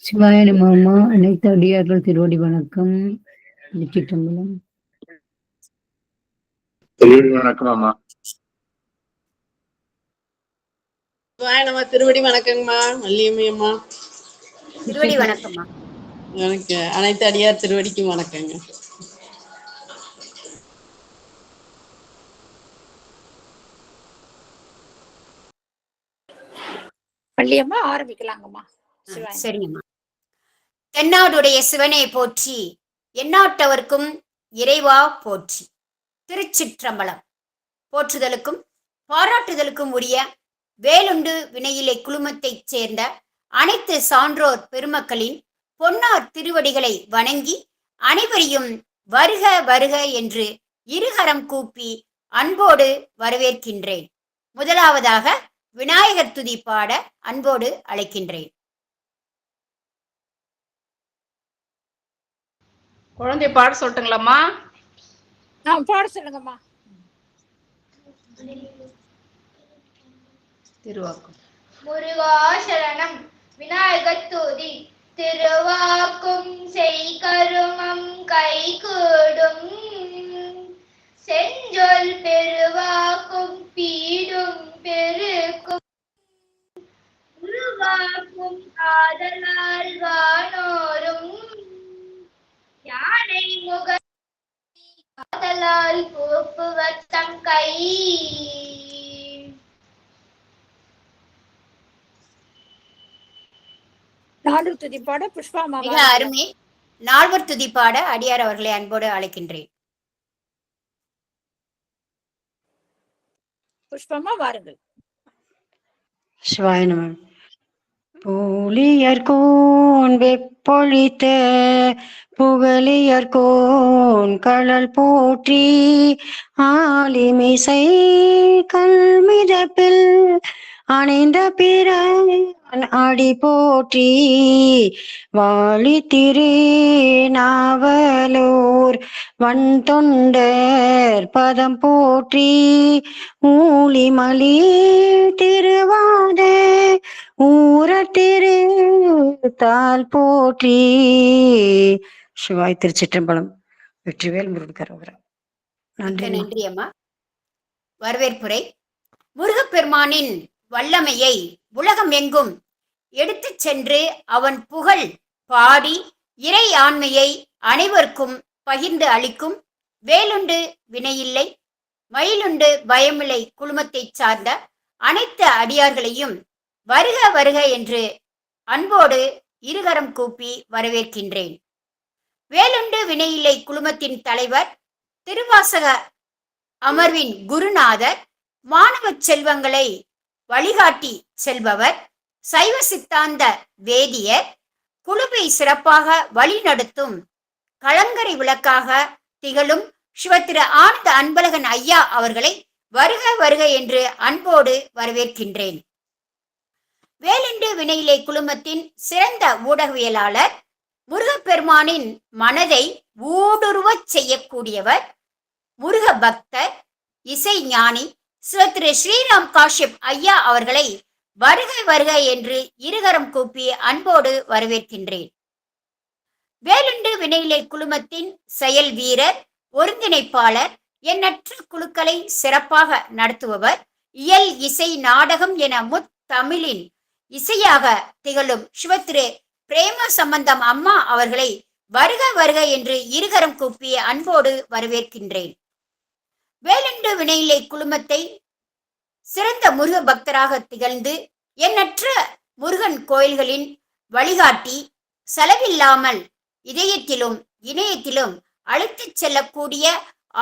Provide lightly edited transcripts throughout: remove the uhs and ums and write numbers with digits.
சிவாய நம அம்மா. அனைத்து அடியார்கள் திருவடி வணக்கம். திருச்சிற்றம்பலம். வணக்கம் அம்மா. நம்ம திருவடி வணக்கங்கம்மா. வள்ளியம்மை அம்மா திருவடி வணக்கம்மா. எனக்கு அனைத்து அடியார் திருவடிக்கும் வணக்கங்க. வள்ளியம்மா ஆரம்பிக்கலாங்கம்மா. சரிங்கம்மா. தென்னாடுடைய சிவனை போற்றி, எந்நாட்டவர்க்கும் இறைவா போற்றி. திருச்சிற்றம்பலம். போற்றுதலுக்கும் பாராட்டுதலுக்கும் உரிய வேலுண்டு வினையிலை குழுமத்தைச் சேர்ந்த அனைத்து சான்றோர் பெருமக்களின் பொன்னார் திருவடிகளை வணங்கி அனைவரையும் வருக வருக என்று இருகரம் கூப்பி அன்போடு வரவேற்கின்றேன். முதலாவதாக விநாயகர் துதி பாட அன்போடு அழைக்கின்றேன். குழந்தை பாட சொல்லட்டுங்களாம்மா? பாட சொல்லுங்கம்மா. திருவாக்கும். முருகா சரணம். விநாயகர் துதி. திருவாக்கும் செய்கருமம் கைகூடும், செஞ்சொல் பெருவாக்கும் பீடும் பெருக்கும், உருவாக்கும் ஆதலால் வானோரும், யானை முக ஆதலால் கூப்புவர் தம் கை. நால்வர் துதி பாட புஷ்பாமா. மிக அருமை. நால்வர் துதி பாட அடியார் அவர்களை அன்போடு அழைக்கின்றேன். புஷ்பமா வாருங்கள். சிவாய நம. பூலியர்கோன் வெப்பொழித்த புகழியர்கோன் கடல் போற்றி, ஆலிமிசை கல்மிதப்பில் அணைந்த பிற அடி போற்றி, வாழி திரு நாவலூர் வன் தொண்டர் பதம் போற்றி, ஊழிமலி திருவாத ஊர திரு தாள் போற்றி. சிவாய். திருச்சிற்றம்பலம். வெற்றிவேல் முருகன். நன்றி அம்மா. வரவேற்புரை. முருகப்பெருமானின் வல்லமையை உலகம் எங்கும் எடுத்து சென்று அவன் புகழ் பாடி இறை ஆண்மையை அனைவருக்கும் பகிர்ந்து அளிக்கும் வேலுண்டு வினையில்லை மயிலுண்டு பயமில்லை குழுமத்தைச் சார்ந்த அனைத்து அடியார்களையும் வருக வருக என்று அன்போடு இருகரம் கூப்பி வரவேற்கின்றேன். வேலுண்டு வினையில்லை குழுமத்தின் தலைவர், திருவாசக அமர்வின் குருநாதர், மாணவ செல்வங்களை வழிகாட்டி செல்பவர், சைவ சித்தாந்த வேதியர், குழுவை சிறப்பாக வழிநடத்தும் கலங்கரை விளக்காக திகழும் சிவத்திரு ஆனந்த அன்பழகன் ஐயா அவர்களை வருக வருக என்று அன்போடு வரவேற்கின்றேன். வேலுண்டு வினையிலை குழுமத்தின் சிறந்த ஊடகவியலாளர், முருகப்பெருமானின் மனதை ஊடுருவச் செய்யக்கூடியவர், முருக பக்தர், இசை ஞானி திரு ஸ்ரீராம் காஷ்யப் ஐயா அவர்களை வருக வருக என்று இருகரம் கூப்பி அன்போடு வரவேற்கின்றேன். வேலுண்டு வினையிலை குழுமத்தின் செயல் வீரர், ஒருங்கிணைப்பாளர், எண்ணற்ற குழுக்களை சிறப்பாக நடத்துபவர், இயல் இசை நாடகம் என முத்தமிழின் இசையாக திகழும் சிவத்திரு பிரேம சம்பந்தம் அம்மா அவர்களை வருக வருக என்று இருகரம் கூப்பி அன்போடு வரவேற்கின்றேன். வேலுண்டு வினையிலை குழுமத்தை சிறந்த முருக பக்தராக திகழ்ந்து எண்ணற்ற முருகன் கோயில்களின் வழிகாட்டி, செலவில்லாமல் இதயத்திலும் இணையத்திலும் அழைத்துச் செல்லக்கூடிய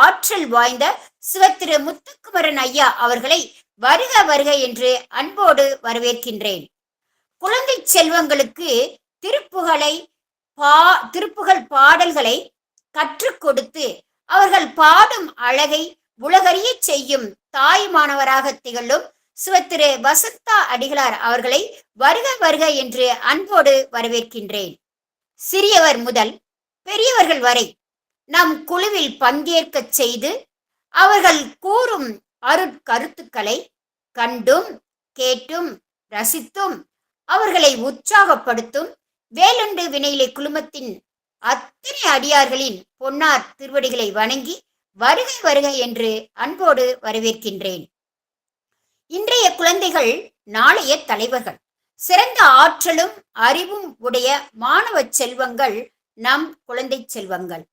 ஆற்றல் வாய்ந்த சிவத்திரு முத்துக்குமரன் ஐயா அவர்களை வருக வருக என்று அன்போடு வரவேற்கின்றேன். குழந்தை செல்வங்களுக்கு திருப்புகழ் பாடல்களை கற்றுக் கொடுத்து அவர்கள் பாடும் அழகை உலகறிய செய்யும் தாயுமானவராக திகழும் சிவத்திரு வசந்தா அடிகளார் அவர்களை வருக வருக என்று அன்போடு வரவேற்கின்றேன். சிறியவர் முதல் பெரியவர்கள் வரை நம் குழுவில் பங்கேற்க செய்து அவர்கள் கூறும் அருட்கருத்துக்களை கண்டும் கேட்டும் ரசித்தும் அவர்களை உற்சாகப்படுத்தும் வேலுண்டு வினையிலை குழுமத்தின் அத்தனை அடியார்களின் பொன்னார் திருவடிகளை வணங்கி வருக வருக என்று அன்போடு வரவேற்கின்றேன். இன்றைய குழந்தைகள் நாளைய தலைவர்கள். சிறந்த ஆற்றலும் அறிவும் உடைய மாணவ செல்வங்கள் நம் குழந்தை செல்வங்கள்.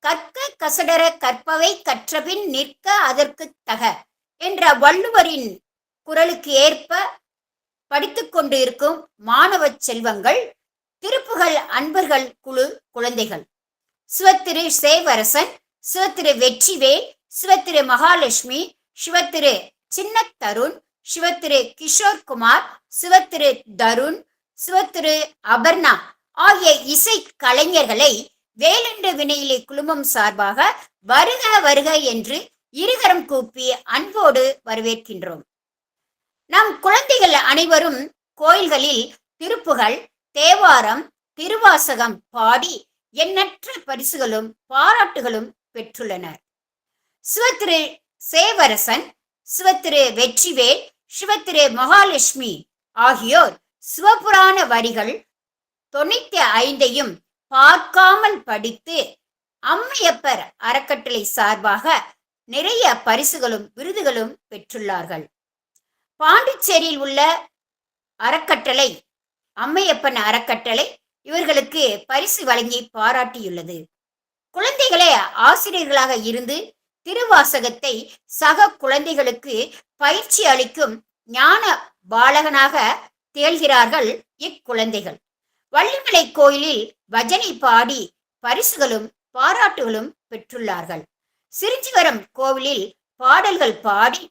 கற்க கசடர கற்பவை கற்றபின் நிற்க அதற்கு தக என்ற வள்ளுவரின் குரலுக்கு ஏற்ப படித்துக் கொண்டு இருக்கும் மாணவ செல்வங்கள் திருப்புகழ் அன்பர்கள் குழு குழந்தைகள். சிவத்திரு சேவரசன், சிவத்திரு வெற்றிவேல், சிவத்திரு மகாலட்சுமி, சிவத்திரு சின்ன தருண், சிவத்திரு கிஷோர் குமார், சிவத்திரு தருண், சிவத்திரு அபர்ணா ஆகிய இசை கலைஞர்களை வேலுண்டு வினையிலை குழுமம் சார்பாக வருக வருக என்று இருகரம் கூப்பி அன்போடு வரவேற்கின்றோம். நம் குழந்தைகள் அனைவரும் கோயில்களில் திருப்புகழ், தேவாரம், திருவாசகம் பாடி எண்ணற்ற பரிசுகளும் பாராட்டுகளும் பெற்றுள்ளனர். சிவத்திரு சேவரசன், சிவத்திரு வெற்றிவேல், சிவத்திரு மகாலட்சுமி ஆகியோர் சிவபுராண வரிகள் 95 பார்க்காமல் படித்து அம்மையப்பர் அறக்கட்டளை சார்பாக நிறைய பரிசுகளும் விருதுகளும் பெற்றுள்ளார்கள். பாண்டிச்சேரியில் உள்ள அறக்கட்டளை, அம்மையப்பன் அறக்கட்டளை இவர்களுக்கு பரிசு வழங்கி பாராட்டியுள்ளது. குழந்தைகளே ஆசிரியர்களாக இருந்து திருவாசகத்தை சக குழந்தைகளுக்கு பயிற்சி அளிக்கும் ஞான பாலகனாக திகழ்கிறார்கள் இக்குழந்தைகள். வள்ளிமலை கோயிலில் பஜனை பாடி பரிசுகளும் பாராட்டுகளும் பெற்றுள்ளார்கள். சிரிஞ்சிவரம் கோவிலில் பாடல்கள் பாடி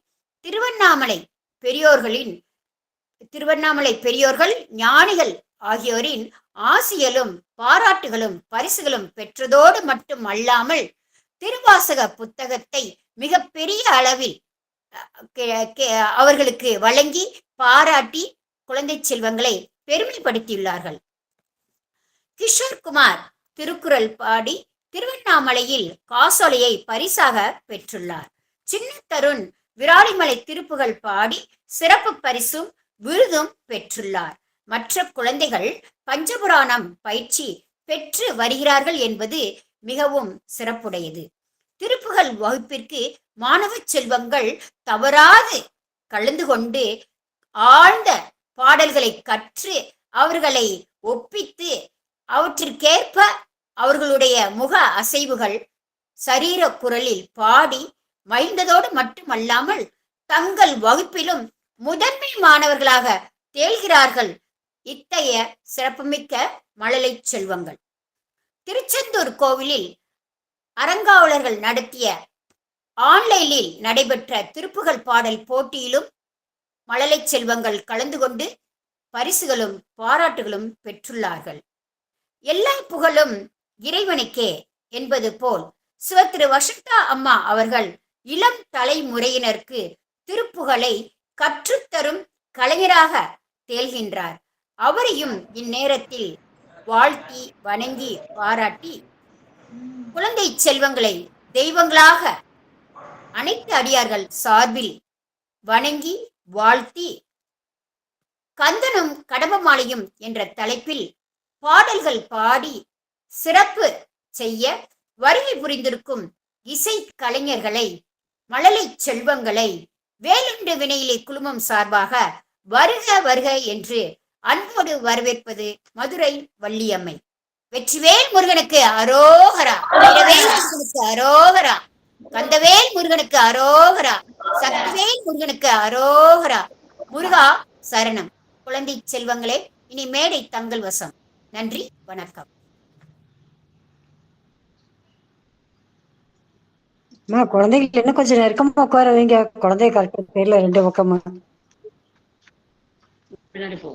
திருவண்ணாமலை பெரியோர்கள் ஞானிகள் ஆகியோரின் ஆசியலும் பாராட்டுகளும் பரிசுகளும் பெற்றதோடு மட்டும் அல்லாமல் திருவாசக புத்தகத்தை மிக பெரிய அளவில் அவர்களுக்கு வழங்கி பாராட்டி குழந்தை செல்வங்களை பெருமைப்படுத்தியுள்ளார்கள். கிஷோர் குமார் திருக்குறள் பாடி திருவண்ணாமலையில் காசோலையை பரிசாக பெற்றுள்ளார். சின்ன தருண் விராலிமலை திருப்புகழ் பாடி சிறப்பு பரிசும் விருதும் பெற்றுள்ளார். மற்ற குழந்தைகள் பஞ்சபுராணம் பயிற்சி பெற்று வருகிறார்கள் என்பது மிகவும் சிறப்புடையது. திருப்புகழ் வகுப்பிற்கு மாணவ செல்வங்கள் தவறாது கலந்து கொண்டு ஆழ்ந்த பாடல்களை கற்று அவர்களை ஒப்பித்து அவற்றிற்கேற்ப அவர்களுடைய முக அசைவுகள் சரீர குரலில் பாடி மகிழ்ந்ததோடு மட்டுமல்லாமல் தங்கள் வகுப்பிலும் முதன்மை மாணவர்களாக தேழ்கிறார்கள் இத்தகைய சிறப்புமிக்க மழலை செல்வங்கள். திருச்செந்தூர் கோவிலில் அறங்காவலர்கள் நடத்திய ஆன்லைனில் நடைபெற்ற திருப்புகழ் பாடல் போட்டியிலும் மழலை செல்வங்கள் கலந்து கொண்டு பரிசுகளும் பாராட்டுகளும் பெற்றுள்ளார்கள். எல்லா புகழும் இறைவனுக்கே என்பது போல் சிவத்திரு வசந்தா அம்மா அவர்கள் இளம் தலைமுறையினருக்கு திருப்புகழை கற்றுத்தரும் கலைஞராக திகழ்கின்றார். அவரையும் இந்நேரத்தில் வாழ்த்தி வணங்கி பாராட்டி குழந்தை செல்வங்களை தெய்வங்களாக அனைத்து அடியார்கள் சார்பில் வணங்கி வாழ்த்தி கந்தனும் கடம்பமாலையும் என்ற தலைப்பில் பாடல்கள் பாடி சிறப்பு செய்ய வருகை புரிந்திருக்கும் இசை கலைஞர்களை, மழலை செல்வங்களை வேலுண்டு வினையிலை குழுமம் சார்பாக வருக வருக என்று அன்போடு வரவேற்பது மதுரை வள்ளியம்மை. வெற்றிவேல் முருகனுக்கு அரோகரா, வீரவேல் முருகனுக்கு அரோகரா, கந்தவேல் முருகனுக்கு அரோகரா, சக்திவேல் முருகனுக்கு அரோகரா. முருகா சரணம். குழந்தை செல்வங்களே, இனி மேடை தங்கள் வசம். நன்றி, வணக்கம். குழந்தைகள் இன்னும் கொஞ்சம் நெருக்கமா உட்கார வைங்க. குழந்தைய கரெக்ட் பேர்ல 2 பக்கமா பின்னாடி போ.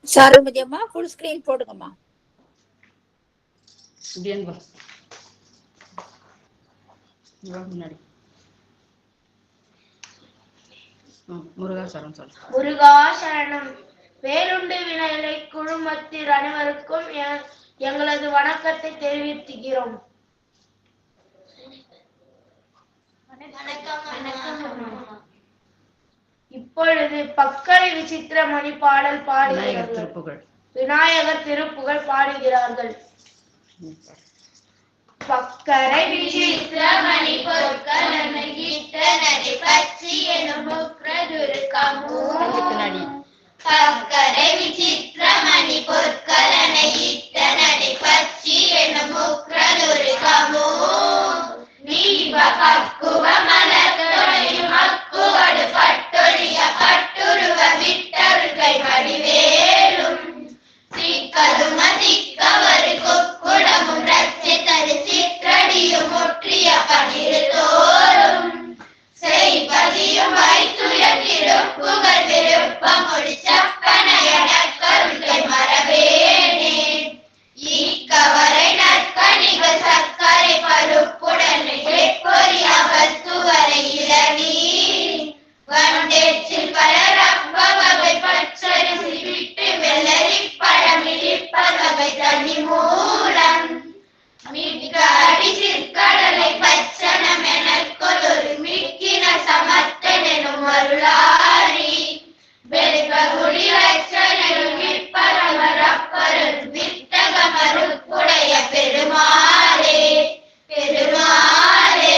சாருமதி அம்மா ஃபுல் ஸ்கிரீன் போடுங்கம்மா. முன்னாடி முருகா சரணம் சொல். முருகா சரணம். வேலுண்டு வினையிலை குழுமத்தில் அனைவருக்கும் எங்களது வணக்கத்தை தெரிவித்துகிறோம். இப்பொழுது பக்கரை விசித்திரமணி பாடல் பாடுகிறது. விநாயகர் திருப்புகழ் பாடுகிறார்கள். பக்கரை விசித்திரமணி பொற்கலனகிட்ட நடி பச்சி எனும் முக்ரதுருக்கமூ. பக்கரை விசித்திரமணி பொற்கலனகிட்ட நடி பச்சி எனும் முக்ரதுருக்கமூ. நீவ கக்குவ மலர்தொடையும் அக்குவடு பட்டொழிய பட்டுருவ விட்டருகை வடிவேலும் சிக்கதும திக்கவரு கொக்குடமும் ரச்சிதரு சிற்றடியும் முற்றிய பனிரு தோறும் செய்வதியும் வைத்துய திருப்புகழ் விருப்பமொழி சப்பனையன கருகை மரவேனே. ஈக்கவரை நற்கணிக சர்க்கரை பருப்புடன் பொறி அவத்துவரை இளநீர் வண்டேற்றில் பலரப்ப வகை பச்சரிசி விட்டு வெள்ளரி பழமிழிப்பகை தனி மூலம் மிக்க அடி சிற்கடலை பச்சனம் எனக்கொரு மிக்கின சமத்தனும் அருளாரி வெறுபகுடி வச்சனும் இப்பரமரப்பரும் வித்தக மறுப்புடைய பெருமாளே பெருமாளே.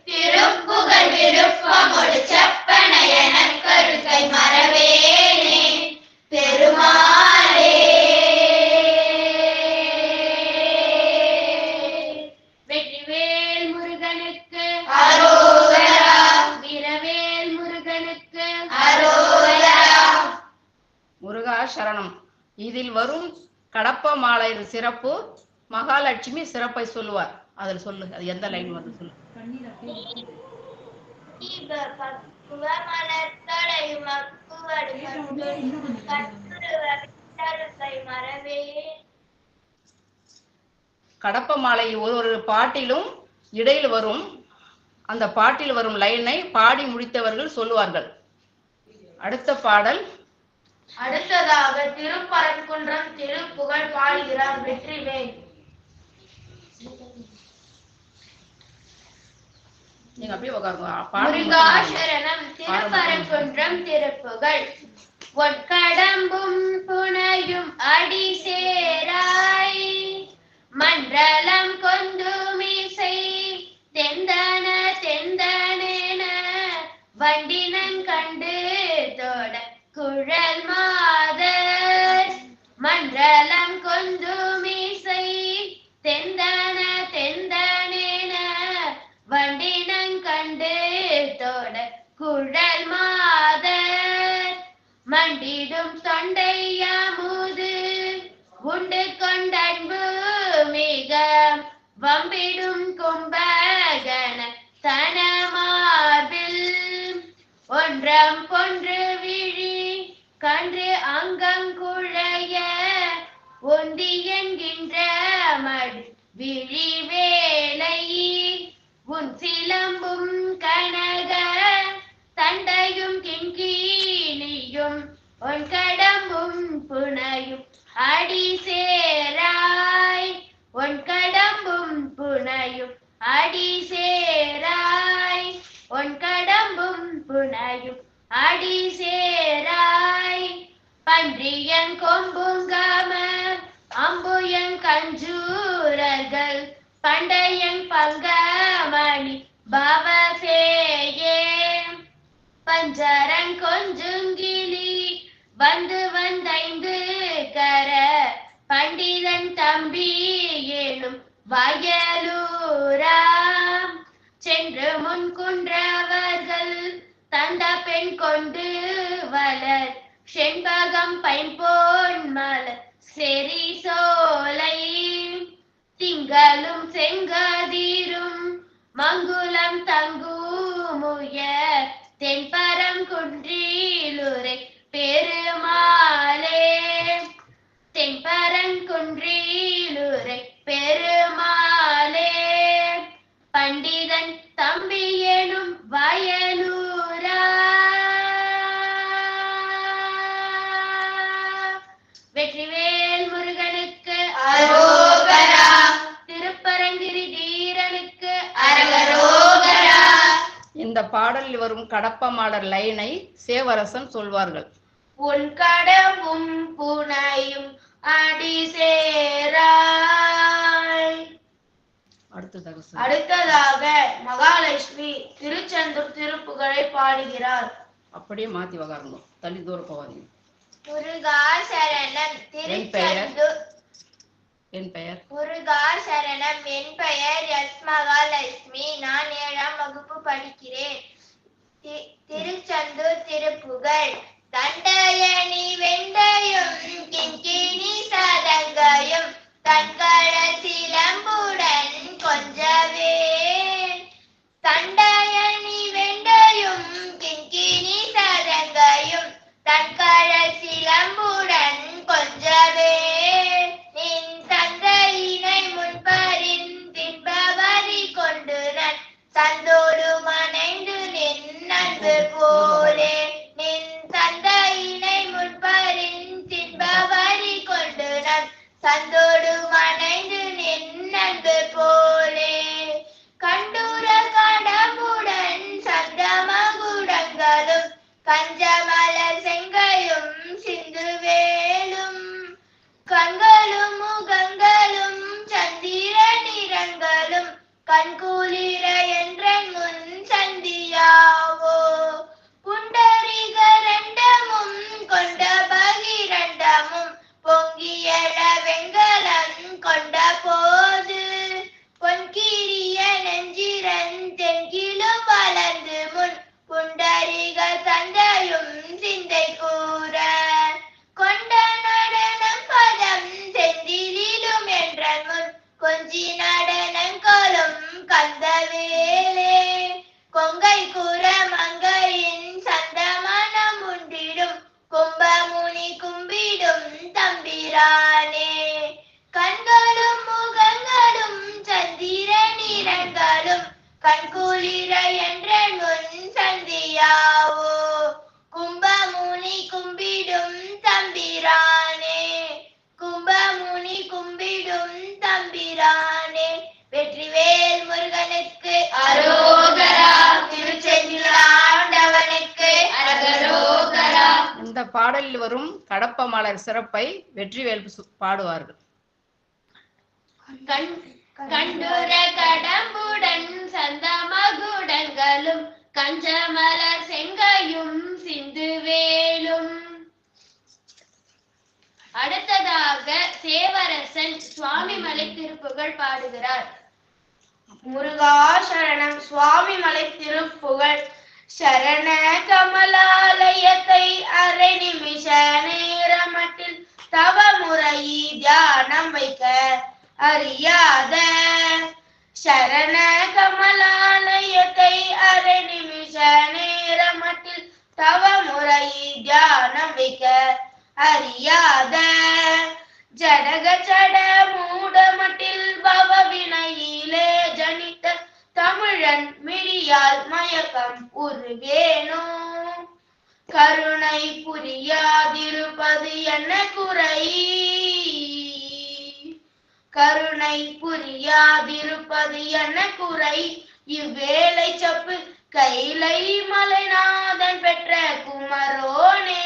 திருப்புகழ் விருப்பமொடு செப்பனைய நற்கருகை மரவேனே பெருமாளே. வெற்றிவேல் முருகனுக்கு அரோகரா. வீரவேல் முருகனுக்கு அரோகரா. முருகா சரணம். இதில் வரும் கடப்ப மாலை சிறப்பு மகாலட்சுமி சிறப்பை சொல்லுவார். அதில் சொல்லு, அது எந்த லைன் வந்து சொல்லு. கடப்ப மாலை ஒரு பாட்டிலும் இடையில் வரும், அந்த பாட்டில் வரும் லைனை பாடி முடித்தவர்கள் சொல்லுவார்கள். அடுத்த பாடல். அடுத்ததாக திருப்பரங்குன்றம் திருப்புகழ் பாடுகிறார் வெற்றிவேல். நீங்க அப்படியே உட்காருங்க. முருகாசரணம் திருப்பரங்குன்றம் திருப்புகழ். ஒட்கடம்பும் புனையும் அடி சேராய் மண்டலம் கொந்துமிசை தெந்தன தெந்தனென வண்டினன் கண்டு தோட குழல் மாதர் மண்டலம் கொந்துமிசை தெந்தன தெந்தனென வண்டினன் கண்டு தோட குழல் மாதர் மண்டிடும் தொண்டையாமுது உண்டு கொண்டன்பு மிக வம்பிடும் கும்பகன தனமார்பில் ஒன்றம் பொன்று விழி கன்று அங்கங்குழைய ஒந்தி என்கின்ற மடு விழி வேலை உன் சிலம்பும் கனக தண்டையும் கிண்கீழியும் உன் கடம்பும் புனையும் அடி சேராய் உன் கடம்பும் புனையும் அடி சேராய் உன் கடம்பும் புனையும் அடி சேராய் பன்றியன் கொம்புங்காம அம்புயன் கஞ்சூரர்கள் பண்டையன் பங்கமணி பவசேயே பஞ்சரன் கொஞ்சுங்கிளி வந்து வந்தைந்து கர பண்டிதன் தம்பி ஏனும் வயலூராம் சென்று முன் குன்றவர்கள் தந்த பெண் கொண்டு வளர் செண்பகம் பைம்பொன் மலர் செரி சோலை திங்களும் செங்கதிரும் மங்குளம் தங்குமுய தென்பரம் குன்றிலுரை பெருமாளே தென்பரங்குன்றிலுரை பெருமாளே பண்டிதன் தம்பி எனும் வயலூரா. வெற்றிவேல் முருகனுக்கு அரோகரா. திருப்பரங்கிரி தீரனுக்கு அரகரோகரா. இந்த பாடலில் வரும் கடப்பமாடர் லைனை சேவரசன் சொல்வார்கள். உன் கடவும் புனையும் அடி சேராய். அடுத்ததாக மகாலட்சுமி திருச்செந்தூர் திருப்புகழை பாடுகிறார். அப்படியே மாத்தி வகாரணும், தள்ளி தூரம் போவாதீங்க. முருகா சரணம் திருச்செந்தூர். என் பெயர் முருகா சரணம். என் பெயர் எஸ் மகாலட்சுமி. நான் 7ஆம் வகுப்பு படிக்கிறேன். திருச்செந்தூர் திருப்புகழ். தண்டயணி வெண்டையும் கிங்கிணி சதங்கையும் தன்கட சிலம்புடன் கொஞ்சவே. தண்டயணி வெண்டையும் கிங்கிணி சதங்கையும் தன்கட சிலம்புடன் கொஞ்சவே. நின் தந்தையினை முன்பறின் தின்பவரி கொண்டு நான் தந்தோடு மனைந்து நின் அன்பு போலே. நின் தந்தையினை முன்பறின் தின்பவரி கொண்டு நான் தந்தோடு மனைந்து நின் அன்பு போலே. கண்டூர கடம்புடன் சந்தமகுடங்களும் கஞ்சமலர் செங்கையும் சிந்துவேலும் கண்களும் முகங்களும் சந்திர நிறங்களும் கண்குளிர என்ற முன் சந்தியாவோ. புண்டரிகரண்டமும் கொண்ட பகிரண்டமும் பொங்கியழ வெங்கலம் கொண்ட போது பொன்கிரிய நெஞ்சிரன் தென்கிலும் வளர்ந்து முன் புண்டரிக தந்தையும் சிந்தை கூற. கொண்ட நடனம் பதம் செந்திலும் என்ற முன் கொஞ்சி நடனங்களும் கந்தவேலே. கொங்கை கூற மங்கையின் சந்தமனம் உண்டிடும் கும்பமுனி கும்பிடும் தம்பிரானே. கண்களும் முகங்களும் சந்திர நிறங்களும் கண்குளிர என்ற முன் சந்தியாவோ. கும்பமுனி கும்பிடும் தம்பிரானே. கும்பமுனி கும்பிடும் தம்பிரானே. வெற்றிவேல் முருகனுக்கு அரோகரா. திருச்செந்தூர் ஆண்டவனுக்கு அரகரோகரா. இந்த பாடலில் வரும் கடப்ப மலர் சிறப்பை வெற்றிவேல் பாடுவார்கள். கண்டூர கடம்புடன் சந்தமகுடங்களும் கஞ்சமலர் செங்கையும் சிந்துவேலும். அடுத்ததாக சேவரசன் சுவாமிமலை திருப்புகழ் பாடுகிறார். முருகா சரணம். சுவாமிமலை திருப்புகழ். சரண கமலாலயத்தை அரை நிமிஷ நேரமட்டில் தவ முறையி தியானம் வைக்க அறியாத. சரண கமலாலயத்தை அரை நிமிஷ நேரமட்டில் தவ முறையி தியானம் வைக்க அறியாத. ஜடக ஜட மூடமட்டில் பவ வினையிலே ஜனித்த தமிழன் மிழியால் மயக்கம் உருவேனோ. கருணை புரியாதிருப்பது என்ன குறை. கருணை புரியாதிருப்பது என்ன குறை. இவ்வேளை சப்பு கைலை மலைநாதன் பெற்ற குமரோனே.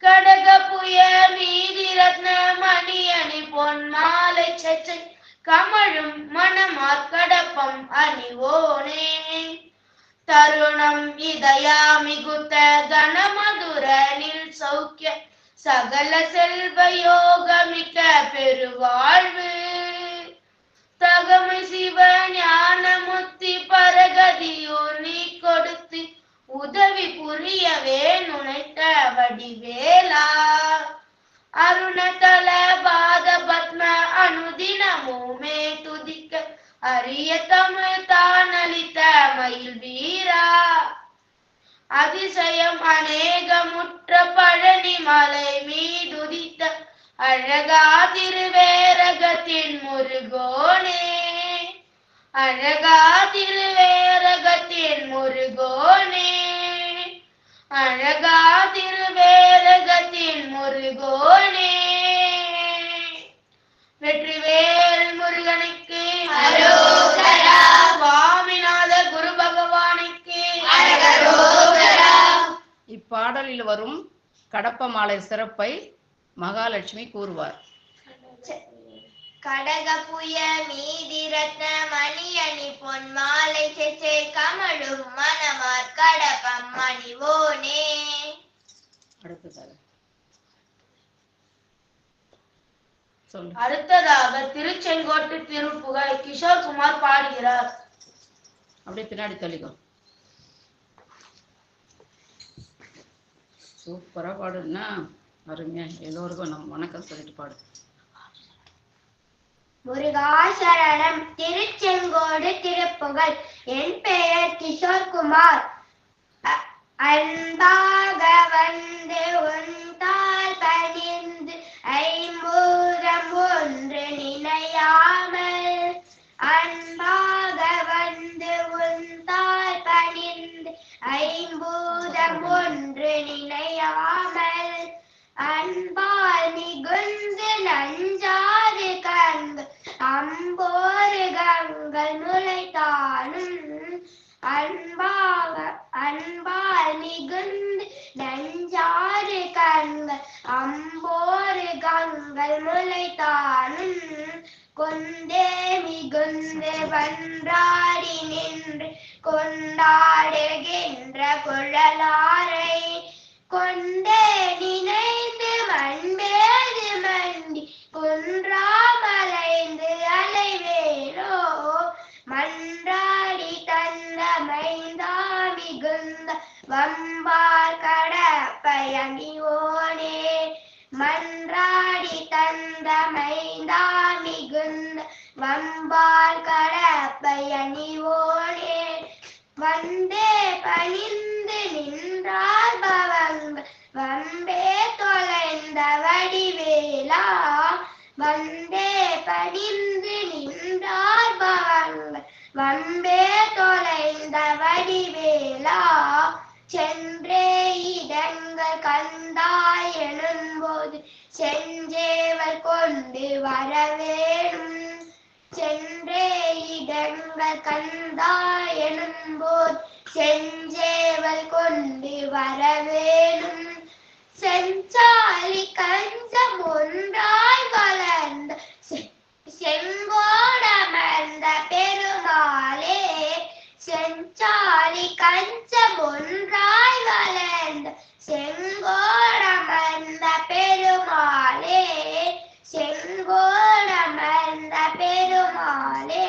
கடக புய மீதி ரத்ன மணி அணி பொன் மாலை சச்சை கமழும் மணமார் கடப்பம் அணிவோனே. தருணம் இதயா மிகுத்த கனமதுரனில் சௌக்கிய சகல செல்வ யோகமிக்க பெருவாழ்வு. தகமை சிவ ஞான முத்தி பரகதியூர் நீ கொடுத்து உதவி புரியவே நுழைத்த வடிவேலா. அருணதல பாத பத்ம அனுதினமுமே துதிக்க அரிய தமிழ் தானளித்த மயில் வீரா. அதிசயம் அநேகமுற்ற பழனி மலை மீதுதித்த அழகா திருவேரகத்தின் முருகோனே. அழகா திருவேரகத்தின் முருகோனே. அழகா திருவேரகத்தின் முருகோனே. வெற்றிவேல் முருகனுக்கு அரோகரா. சுவாமிநாத குரு பகவானுக்கு அரகரோகரா. இப்பாடலில் வரும் கடப்ப மாலை சிறப்பை மகாலட்சுமி கூறுவார். கடக புய மீதி ரத்ன மணி அணி பொன் மாலை செச்சை கமழும் மணமார் கடப்பம் மணிவோனே. அடுத்ததாக திருச்செங்கோட்டு திருப்புகழ் கிஷோர்குமார் பாடுகிறார். அப்படியே பின்னாடி தள்ளிக்கோ. சூப்பரா பாடுன்னா அருமையா எல்லோருக்கும் நம்ம வணக்கம் சொல்லிட்டு பாடு. முருகாசரணம். திருச்செங்கோடு திருப்புகழ். என் பெயர் கிஷோர்குமார். அன்பாக வந்து உன்தால் பணிந்து ஐம்பூதம் ஒன்று நினையாமல், அன்பாக வந்து உன்தால் பணிந்து ஐம்பூதம் ஒன்று நினையாமல், அன்பால் மிகுந்து நஞ்சாறு கண்கள் அம்போரு கங்கள் முளைத்தானும், அன்பால் மிகுந்து நஞ்சாறு கண்கள் அம்போரு கங்கள் முளைத்தானும், கொண்டே மிகுந்து வன்றாடி நின்று கொண்டாடுகின்ற குழலாரை, கொண்டே நினைந்து மண்பேது மண்டி குன்றாமலைந்து அலைவேலோ, மன்றாடி தந்த மைந்தா மிகுந்த வம்பார் கடப்பயணிவோனே, மன்றாடி தந்த மைந்தா மிகுந்த வம்பார் கடப்பயணிவோனே, வந்தே பணிந்து நின்றார் பவங்கள் வம்பே தொலைந்த வடிவேலா, வந்தே பணிந்து நின்றார் பவங்கள் வம்பே தொலைந்த வடிவேலா, சென்றே இடங்கள் கந்தாய் எனும்போது செஞ்சேவல் கொண்டு வரவேணும், சென்றே இடங்கள் கந்தாய் எனும்போது செஞ்சேவல் கொண்டு வரவேணும், செஞ்சாலி கஞ்சம் ஒன்றாய் வளர்ந்த செங்கோடமர்ந்த பெருமாளே, செஞ்சாலி கஞ்சம் ஒன்றாய் வளர்ந்த செங்கோடமர்ந்த பெருமாளே, செங்கோடமர்ந்த பெருமாளே.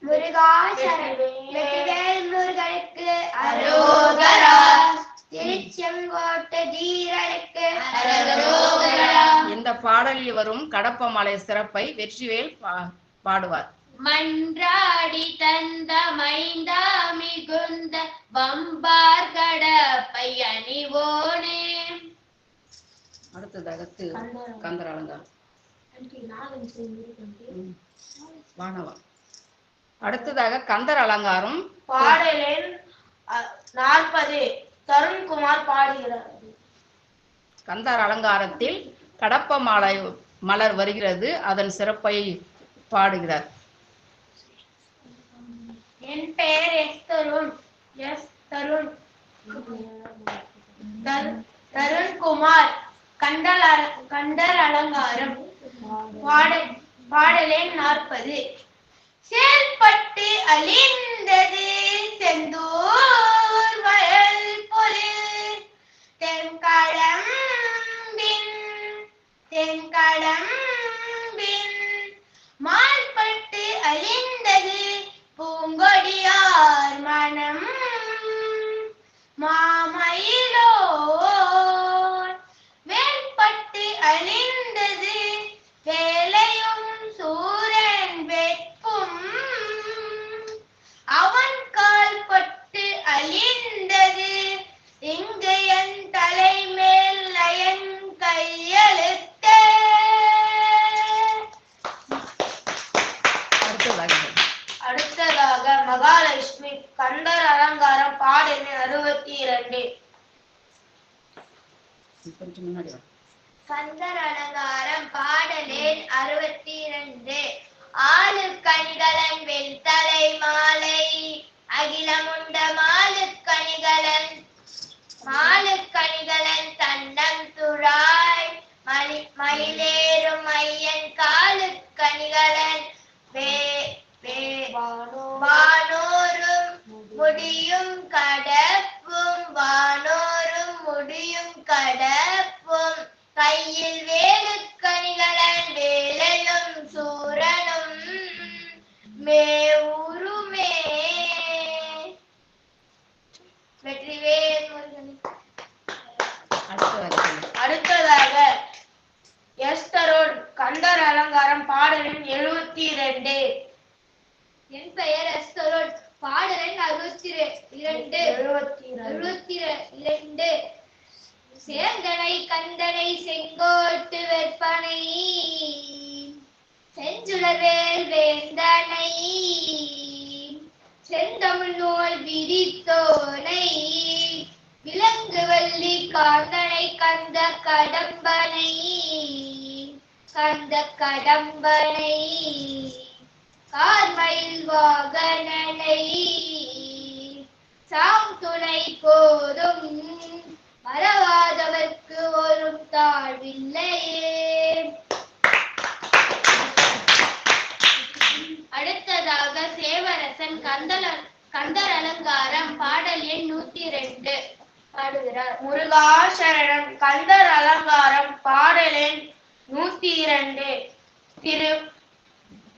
முருகாசரணம். முருகனுக்கு அரோகரா. திருச்செங்கோட்டு தீரனுக்கு அரோகரா. இந்த பாடலில் வரும் கடப்பமலை சிறப்பை வெற்றிவேல் பாடுவார். மன்றாடி தந்த மைந்தா மிகுந்த வம்பார் கடப்பை அணிவோனே. அடுத்ததாக கந்தர் அலங்காரம் வானவா. அடுத்ததாக கந்தர் அலங்காரம் பாடலின் 40 தருண்குமார் பாடுகிறார். கந்தர் அலங்காரத்தில் கடப்ப மாலை மலர் வருகிறது, அதன் சிறப்பை பாடுகிறார். என் பெயர் தருண்குமார். கண்டர் அலங்காரம். பாடலின் 40. செயல்பட்டு அழிந்தது செந்தூர் வயல் பொழில் தென்கடம்பின் மால்பட்டு அழிந்தது பூங்கொடியார் மனம் மாமயிலோர் வேல்பட்டு அழிந்தது வேலையும் சூரன் வெட்கும் அவன் கால்பட்டு அழிந்தது இங்கு என் தலைமேல் நயன் கையெழுத்தே. அடுத்ததாக மகாலட்சுமி. கந்தர் அலங்காரம். பாடலின் 62. கந்தர் அலங்காரம். பாடலின் 62. ஆளு கணிகளன் வெண்தலை மாலை அகிலமுண்ட மாலு கணிகளன் மாலுக்கணிகளன் தன்னம் துழாய் மயிலேறும் ஐயன் காலுக்கணிகளன் வானோரும் முடியும் கடப்பும் வானோரும் முடியும் கடப்பும் கையில் வேலுக்கணிகளன் வேலனும் சூரனும் மேவுருமே. வெற்றிவேல் முருகன். அடுத்ததாக எஸ்தரோன் கந்தர் அலங்காரம் பாடலின் 72. என் பெயர் எஸ்தரோன் பாடலின் 72. சேந்தனை கந்தனை செங்கோட்டு வெப்பனை செஞ்சுளவேல் வேந்தனை செந்தமிழ் நூல் விரித்தோனை விலங்கு வள்ளி காந்தனை கந்த கடம்பனை கார்மயில் வாகனனை சாம் துணை போதும் மறவாதவர்க்கு ஒரு தாழ்வில்லையே. அடுத்ததாக சேவரசன் கந்தர் அலங்காரம் பாடல் எண் 102 பாடுகிறார். முருகா சரணம். கந்தர் அலங்காரம் பாடல் எண் 102.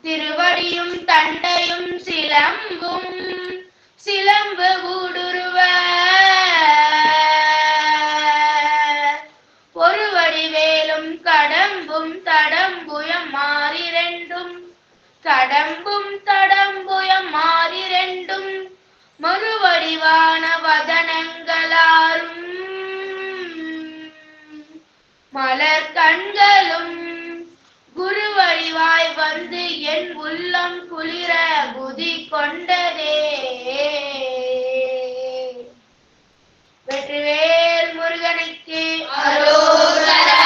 திருவடியும் தண்டையும் சிலம்பும் சிலம்பு ஊடுருவ பொருவடி வேலும் கடம்பும் தடம்புயம் மாறிரண்டும் மறுவடிவான வதனங்களாரும் மலர் கண்களும் குருவடிவாய் வந்து என் உள்ளம் குளிர புதி கொண்டதே. வெற்றிவேல் முருகனுக்கு அரோகரா.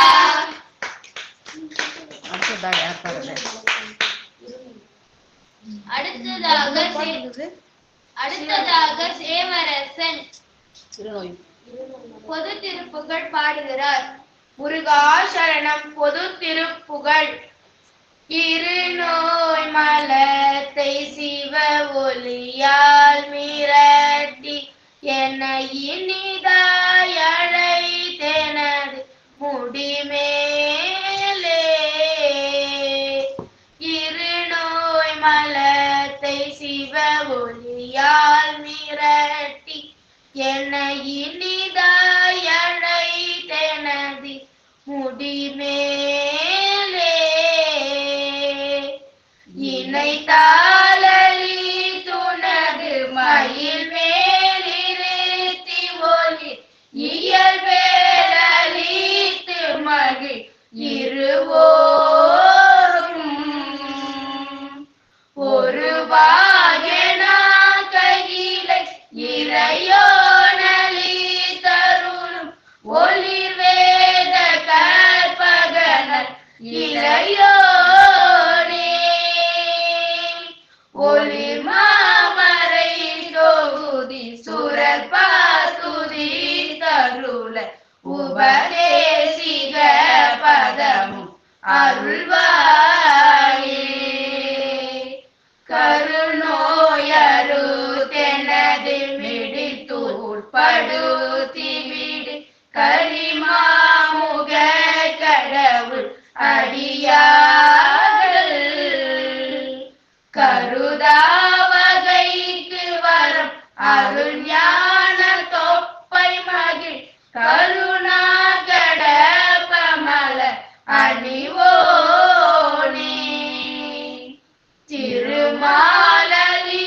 அடுத்ததாக சேவரசன் பொது திருப்புகழ் பாடுகிறார். முருகா சரணம். பொது திருப்புகழ். இருநோய் மலத்தை சிவ ஒளியால் மிரட்டி என்னை இனிதாய் அழைத்தெனது முடிமேலே. இருநோய் மலத்தை சிவ ஒளியால் மிரட்டி என்னை இனிதாய் அழைத்தெனது முடிமேலே. இணை தாளி துணது மயில் மேலிருத்தி ஒளி இயல்பேரளித்து மகிழ் இருவோரும் ஒரு வாகனா கையிலை இறையோனலி தருளும் ஒளிர் வேத கற்பகனல் இளையோனே. ஒளிர் மாமரை தொகுதி சுரல் பாத்துதி தருள உபதேசிக பதமும் அருள்வாயே. கருணோயரு தெனது மிடித்தூர்படுத்தி விடு கரிமாமுக கடவுள் அடியார்கள் கருதாவகைக்கு வரும் அருள் ஞான தொப்பை மகிழ் கருணாகட கமல அணிவோனே. திருமாலி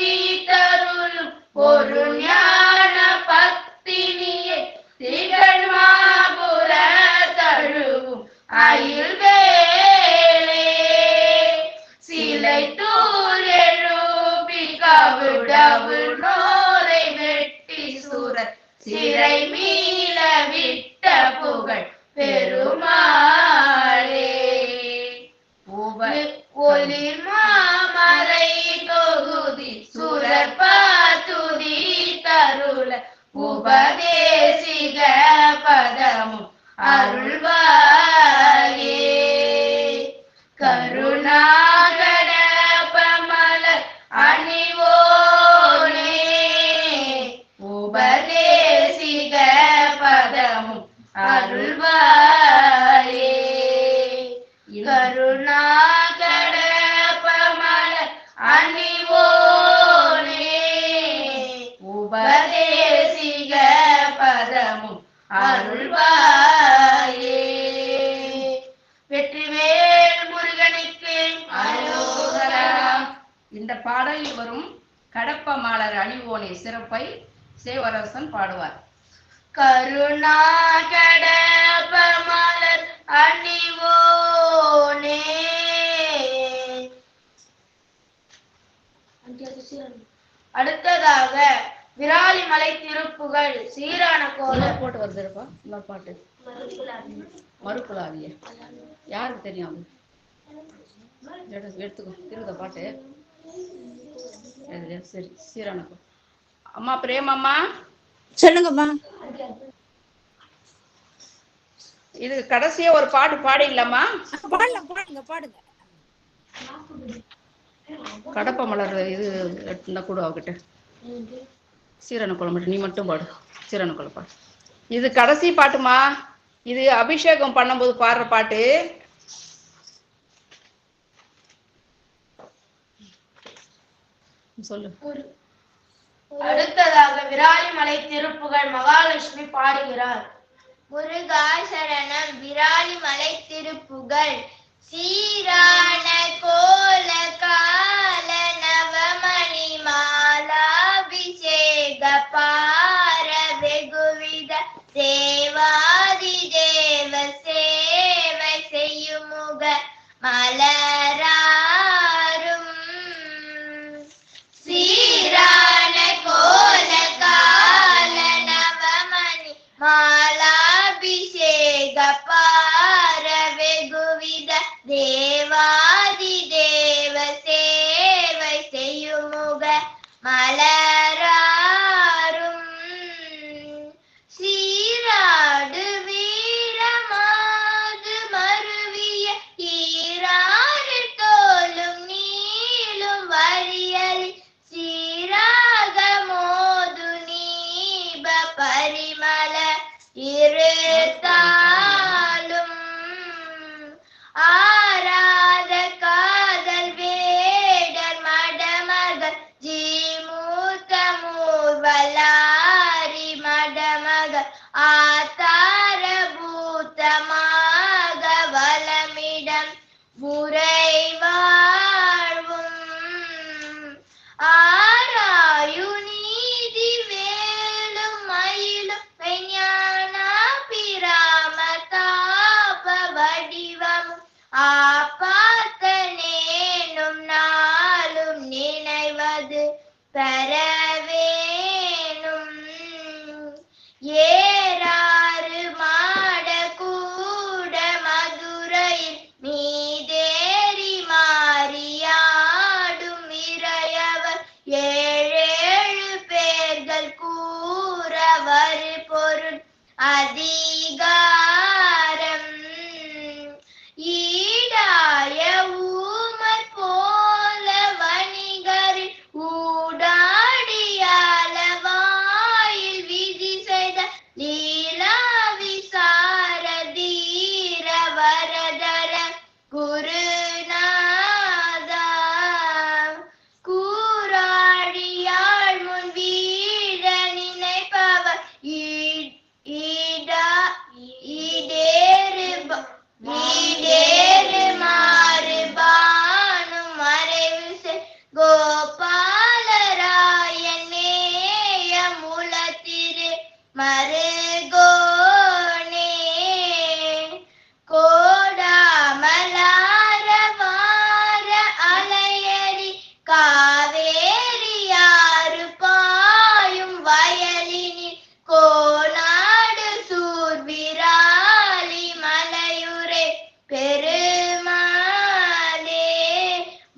தருளும் ஒரு ஞான பத்தினியை திகழ்மாபுர தழுவும் அயில் வேலே. சிலை தூள் எழுப்பி கவிடவு நோரை வெட்டி சூரத் சிறை மீள விட்ட புகழ் பெருமாளே. ஒளிர் மாமரை தொகுதி சுரர் பாத்துதி தருள உபதேசிக பாடலில் வரும் கடப்ப மாலர் அணிவோனே சிறப்பை சேவரசன் பாடுவார். கருணா கடப்ப மலர் அணிவோனே. அடுத்ததாக விராலிமலை திருப்புகழ் சீரான கோலம் போட்டு வருதுப்பா. இன்னொரு பாட்டு மறுக்குலாவிய யாருக்கு தெரியும்? எடுத்துக்கோ திருத பாட்டு. சரி, சீரான கோலம். அம்மா பிரேமம்மா சொல்லுங்கம்மா. இது கடைசியா ஒரு பாட்டு பாடிடலாமா? பாடுங்க பாடுங்க. கடப்ப மலர் இது எடுத்துனா கூட அவகிட்ட சீரண குளம் மட்டும் நீ மட்டும் பாடு. சீரண குளம் பாடு. இது கடைசி பாட்டுமா. இது அபிஷேகம் பண்ணும்போது பாடுற பாட்டு. சொல்லு. அடுத்ததாக விராலிமலை திருப்புகழ் மகாலட்சுமி பாடுகிறார். முருகா சரணம். விராலிமலை திருப்புகழ் சீரான கோல கால நவமணி மாலாபிஷேக பார வெகுவித தேவாதி தேவ சேவை செய்யும் முக மலராரும் சீரான கோல கால நவமணி மாலாபிஷேக பார வெகுவித தேவாதி தேவ சேவை செய்யும் முக மலராரும் சீராடு வீரமாது மருவிய ஈராறு தோலும் நீளும் வரியலி சீராக மோது நீப பரிமள இருத்தாலும் ஆராத காதல் வேடர் மடமகள் ஜீமூத்த மூர்வலாரி மடமகள் ஆத்தார பூத்தமாக வளமிடம் முறை வாழ்வும் ஆராயு நீதி வேலும் மயிலும் ஞான பிராம தாப வடிவமும் ஆப்பாத்தனேனும் நாளும் நினைவது பெறவேனும் ஏறாறு மாட கூட மதுரையில் மீதேறி மாறியாடும் இறையவர் ஏழேழு பேர்கள் கூறவர் பொருள் அதிகாரம் ஈடாய ஊமர் போல வணிகரில் ஊடாடியால வாயில் விதி செய்த லீலா விசார தீர வரதர குருநாதா கூராடியாள் முன் வீழ நினைப்பவர் ஈடேறு மாறுபானும் மறைவு கோபாலராயன் நேய முலத்திரு மருகோனே கோடாமலார வார அலையரி காவேரியாறு பாயும் வயலினில் கோநாடு சூர்விராலி மலையுரை பெருமாளே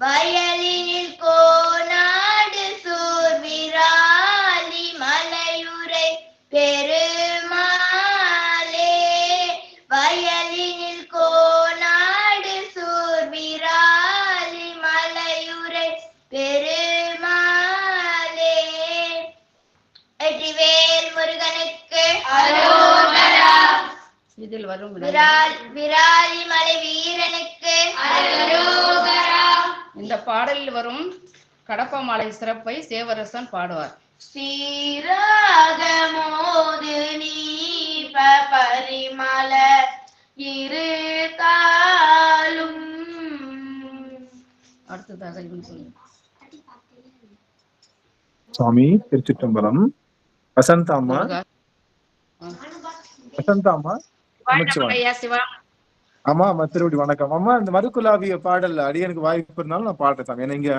வயலினில் கோநாடு சூர்விராலி மலையுரை பெருமாளே வயலினில் கோநாடு சூர்விராலி மலையுரை பெருமாளே. வெற்றிவேல் முருகனுக்கு அரோகரா. இதில் வரும் விராலிமலை வீரனுக்கு அரோகரா. இந்த பாடலில் வரும் கடப்ப மாலை சிறப்பை சேவரசன் பாடுவார். சீராக மோது நீப பரிமள இருத்தாலும். அடுத்ததாக இவன் சொல்லு. சுவாமி திருச்சிற்றம்பலம். வசந்தாமா, முருகா. வசந்தாமா நமச்சிவாய். ஐயா சிவா. ஆமா ஆமா, திருவடி வணக்கம். அம்மா, இந்த மறுக்குலாவிய பாடல் அடியனுக்கு வாய்ப்பு இருந்தாலும் நான் பாடுறேன் சாமி. ஏன்னா இங்க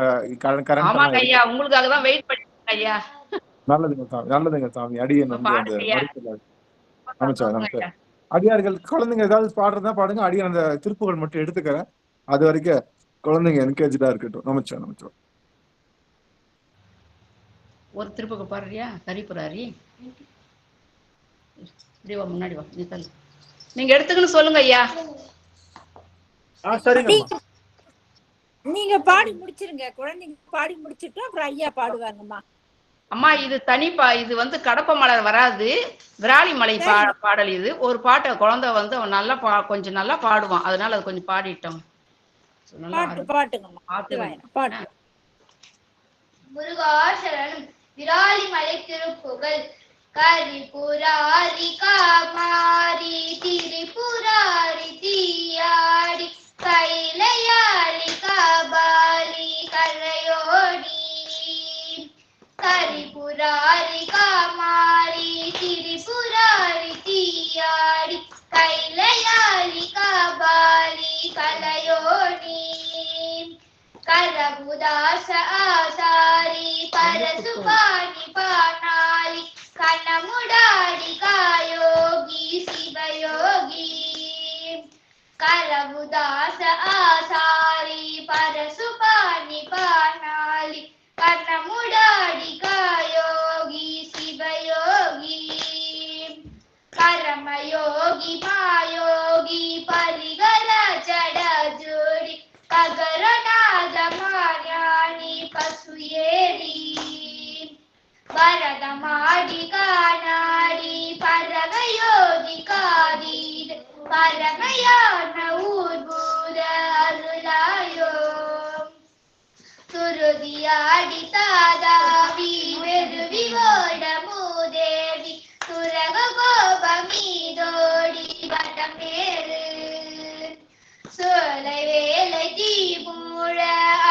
கரண்ட் ஆமாங்க ஐயா, உங்களுக்காக தான் வெயிட் பண்ணிருக்கேன் ஐயா. நல்லதுங்க சாமி, நல்லதுங்க சாமி. அடியன் வந்து அந்த மறுக்குலாவி நமச்சிவாய் நமச்சிவாய். அடியார்கள் குழந்தைங்க ஏதாவது பாடுறதா பாடுங்க. அடியன் அந்த திருப்புகள் மட்டும் எடுத்துக்கிறேன். அது வரைக்கும் குழந்தைங்க என்கேஜா இருக்கட்டும். நமச்சிவாய் நமச்சிவாய். ஒரு திருப்புக்கு பாடுறியா? கரிப்புராரி இப்படி வா, முன்னாடி வா, நீ தள்ளு. நீங்க எடுத்துக்கன்னு சொல்லுங்க ஐயா. சரிங்க. நீங்க பாடி முடிச்சிருங்க. குழந்தைங்க பாடி முடிச்சிட்டு அப்புறம் ஐயா பாடுவாங்கம்மா. அம்மா, இது தனிப்பா, இது வந்து கடப்ப மலர் வராது, விராலி மலை பாடல். இது ஒரு பாட்டை குழந்தை வந்து அவன் நல்லா கொஞ்சம் நல்லா பாடுவான், அதனால அது கொஞ்சம் பாடிட்டோம். பாட்டு. முருகாசரணம். விராலி மலை திருப்புகழ். கரிபுராரி காமாரி திரிபுராரி தீயாடி கைலையாரி காபாலி கரையோடி. கரிபுராரி காமாரி திரிபுராரி தீயாடி கைலையாரி காபாலி கலையோடி. கரபுதாச ஆசாரி பரசுபாணி பானாலி கண்ணமுடாடி காயோகி சிவயோகி. கரபுதாச ஆசாரி பரசுபாணி பானாலி கண்ணமுடாடி காயோகி சிவயோகி. கரமயோகி மாயோகி பரிகர ஜட ஜோடி ககரநாத மாஞானி பசுயேரி. வரதமாடி காணாடி பரமயோகி காதீர் பரமயான ஊர்பூத அருளாயோ. துருதியாடி தாதாவி வெறுவிவோட மூதேவி துரக கோபமீதோடி வடமேறு. சோலை வேலை தீபூழ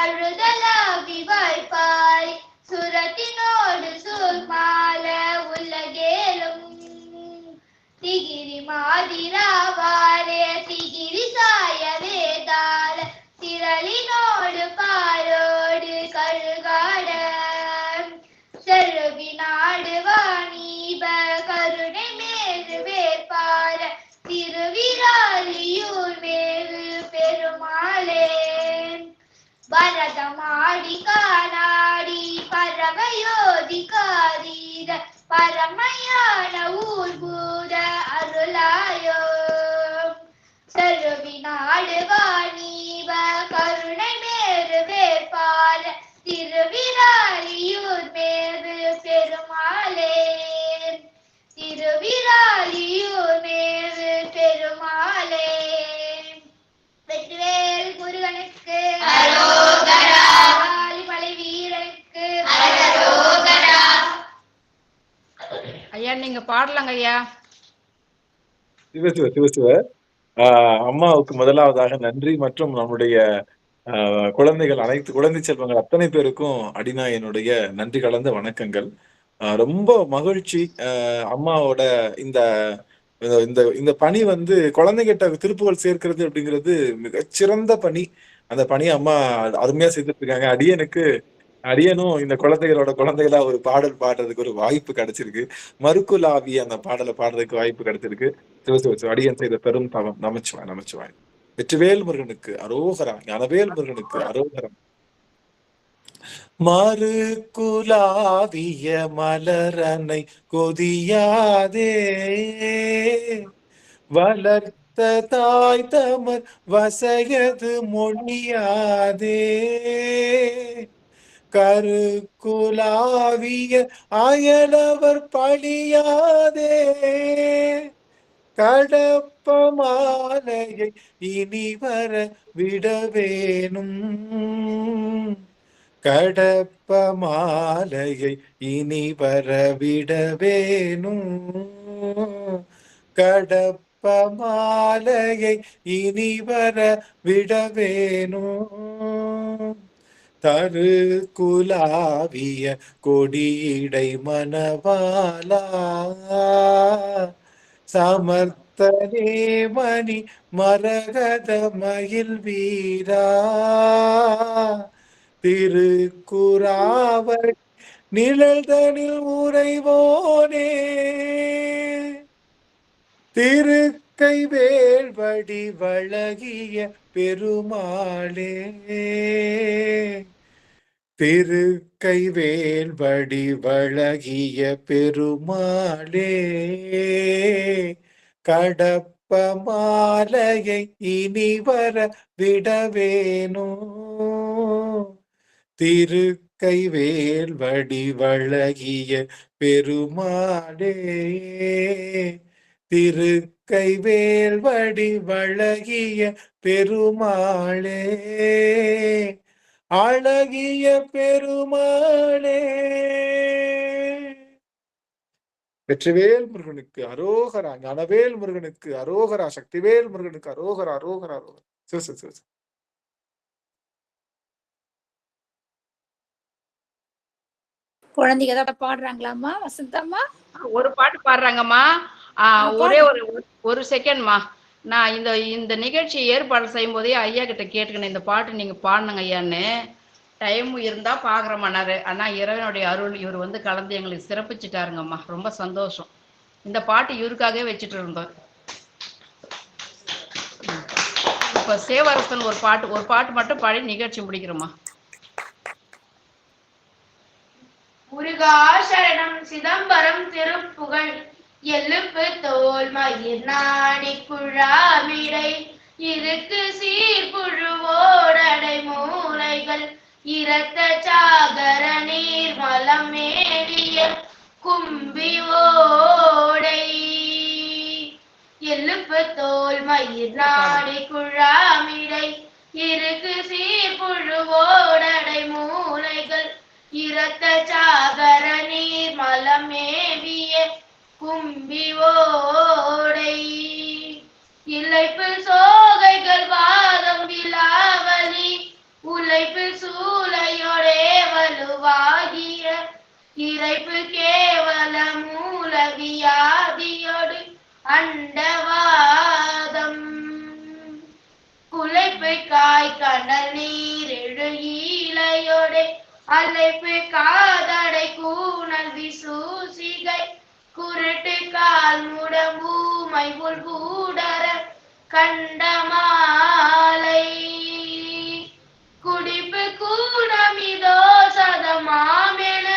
அழுதலாவி வாய்ப்பாய் சுரத்தினோடு சூழ்மால உலகேலும். திகிரி மாதிராவாரே திகிரி சாய வேதால திரளினோடு பாரோடு கழுகாட. செருவினாடு வாணிப கருணை மேறு வேற்பார திருவிராலியூர் மேறு பெருமாளே. பரதமாடி காணாடி பரமயோதி காதீர பரமயான ஊர்பூத அருளாயோ. செருவினாடு வாணிப கருணை மேறு வேற்பார திருவிராலியூர் மேறு பெருமாளே. திருவிராலியூர் மேறு பெருமாளே. வெற்றிவேல் முருகனுக்கு அரோகரா. மலை வீரனுக்கு அரோகரா. ஐயா நீங்க பாடலாங்க ஐயா. சிவசிவ சிவசிவ. அம்மாவுக்கு முதலாவதாக நன்றி. மற்றும் நம்முடைய குழந்தைகள், அனைத்து குழந்தை செல்வங்கள் அத்தனை பேருக்கும் அடிநாயனுடைய நன்றி கலந்த வணக்கங்கள். ரொம்ப மகிழ்ச்சி. அம்மாவோட இந்த இந்த இந்த பணி வந்து குழந்தைகிட்ட திருப்புகள் சேர்க்கிறது அப்படிங்கிறது மிகச்சிறந்த பணி. அந்த பணியை அம்மா அருமையா செய்துட்டு இருக்காங்க. அடியனும் இந்த குழந்தைகளா ஒரு பாடல் பாடுறதுக்கு ஒரு வாய்ப்பு கிடைச்சிருக்கு. மறுக்குலாவி அந்த பாடலை பாடுறதுக்கு வாய்ப்பு கிடைச்சிருக்கு. சிவசிவ அடியன் செய்த பெரும் தவம். நமச்சிவாய் நமச்சிவாய். வெற்றிவேல் முருகனுக்கு அரோகரா. ஞானவேல் முருகனுக்கு அரோகரம். மறுக்குலாவிய மலரனை கொதியாதே வளர்த்த தாய் தமர் வசையது மொழியாதே. கருக்குலாவிய அயலவர் பழியாதே. கடப்ப மாலையை இனிவர விடவேனும். கடப்ப மாலையை இனிவர விடவேனும். கடப்ப மாலையை இனிவர விடவேனும். தரு குலாவிய கொடியடை மணவாளா சமர்த்தனே மணி மரகத மயில் வீரா திருக்குறாவடி நிழல்தனில் உறைவோனே திருக்கை வேல்வடி வழகிய பெருமாளே திருக்கை வேல்வடி வழகிய பெருமாளே கடப்ப மாலையை இனி வர விடவேனோ திருக்கை வேல்வடி வழகிய பெருமாளே திருக்கை வேல்வடி வழகிய பெருமாளே அழகிய பெருமாளே. வெற்றிவேல் முருகனுக்கு அரோகரா, ஞானவேல் முருகனுக்கு அரோகரா, சக்திவேல் முருகனுக்கு அரோகரா, அரோகரா, அரோகரா. சிவசு சிவசு. குழந்தைங்க ஏதாவது பாடுறாங்களாம்மா வசந்தம்மா? ஒரு பாட்டு பாடுறாங்கம்மா. ஒரே ஒரு செகண்ட்மா. நான் இந்த நிகழ்ச்சி ஏற்பாடு செய்யும் போதே ஐயா கிட்ட கேட்டுக்கணும், இந்த பாட்டு நீங்க பாடுங்க ஐயான்னு. டைம் இருந்தா பாக்குறோம்னாரு. ஆனா இறைவனுடைய அருள் இவர் வந்து கலந்து எங்களுக்கு சிறப்பிச்சுட்டாருங்கம்மா. ரொம்ப சந்தோஷம். இந்த பாட்டு இவருக்காகவே வச்சுட்டு இருந்தோம். இப்ப சேவரசன் ஒரு பாட்டு மட்டும் பாடி நிகழ்ச்சி முடிக்கிறோமா. முருகா சரணம் சிதம்பரம் திருப்புகழ் எழுப்பு தோல் மயிர் நாடி குழாமிடை இருக்கு சீர்புழுவோடடை மூளைகள் இரத்த சாகர நீர் மலமேறிய கும்பி ஓடை எழுப்பு தோல் மயிர் நாடி குழாமிடை இருக்கு சீர்புழுவோடடை மூளைகள் இரத்த சாகர நீர் மலமேவிய கும்பி ஓடை இழைப்பு சோகைகள் வாதம் விலாவலி உழைப்பு சூளையோடே வலுவாகிய இறைப்பு கேவல மூல வியாதியோடு அண்டவாதம் குலைப்பு காய் கடல் நீர் எழு ஈலையோடே அலைப்பு காதடை கூணல் விசூசிகை குருட்டு கால் முடம்பூமை உள்கூடர கண்டமாலை குடிப்பு கூடமிதோ சதமாமென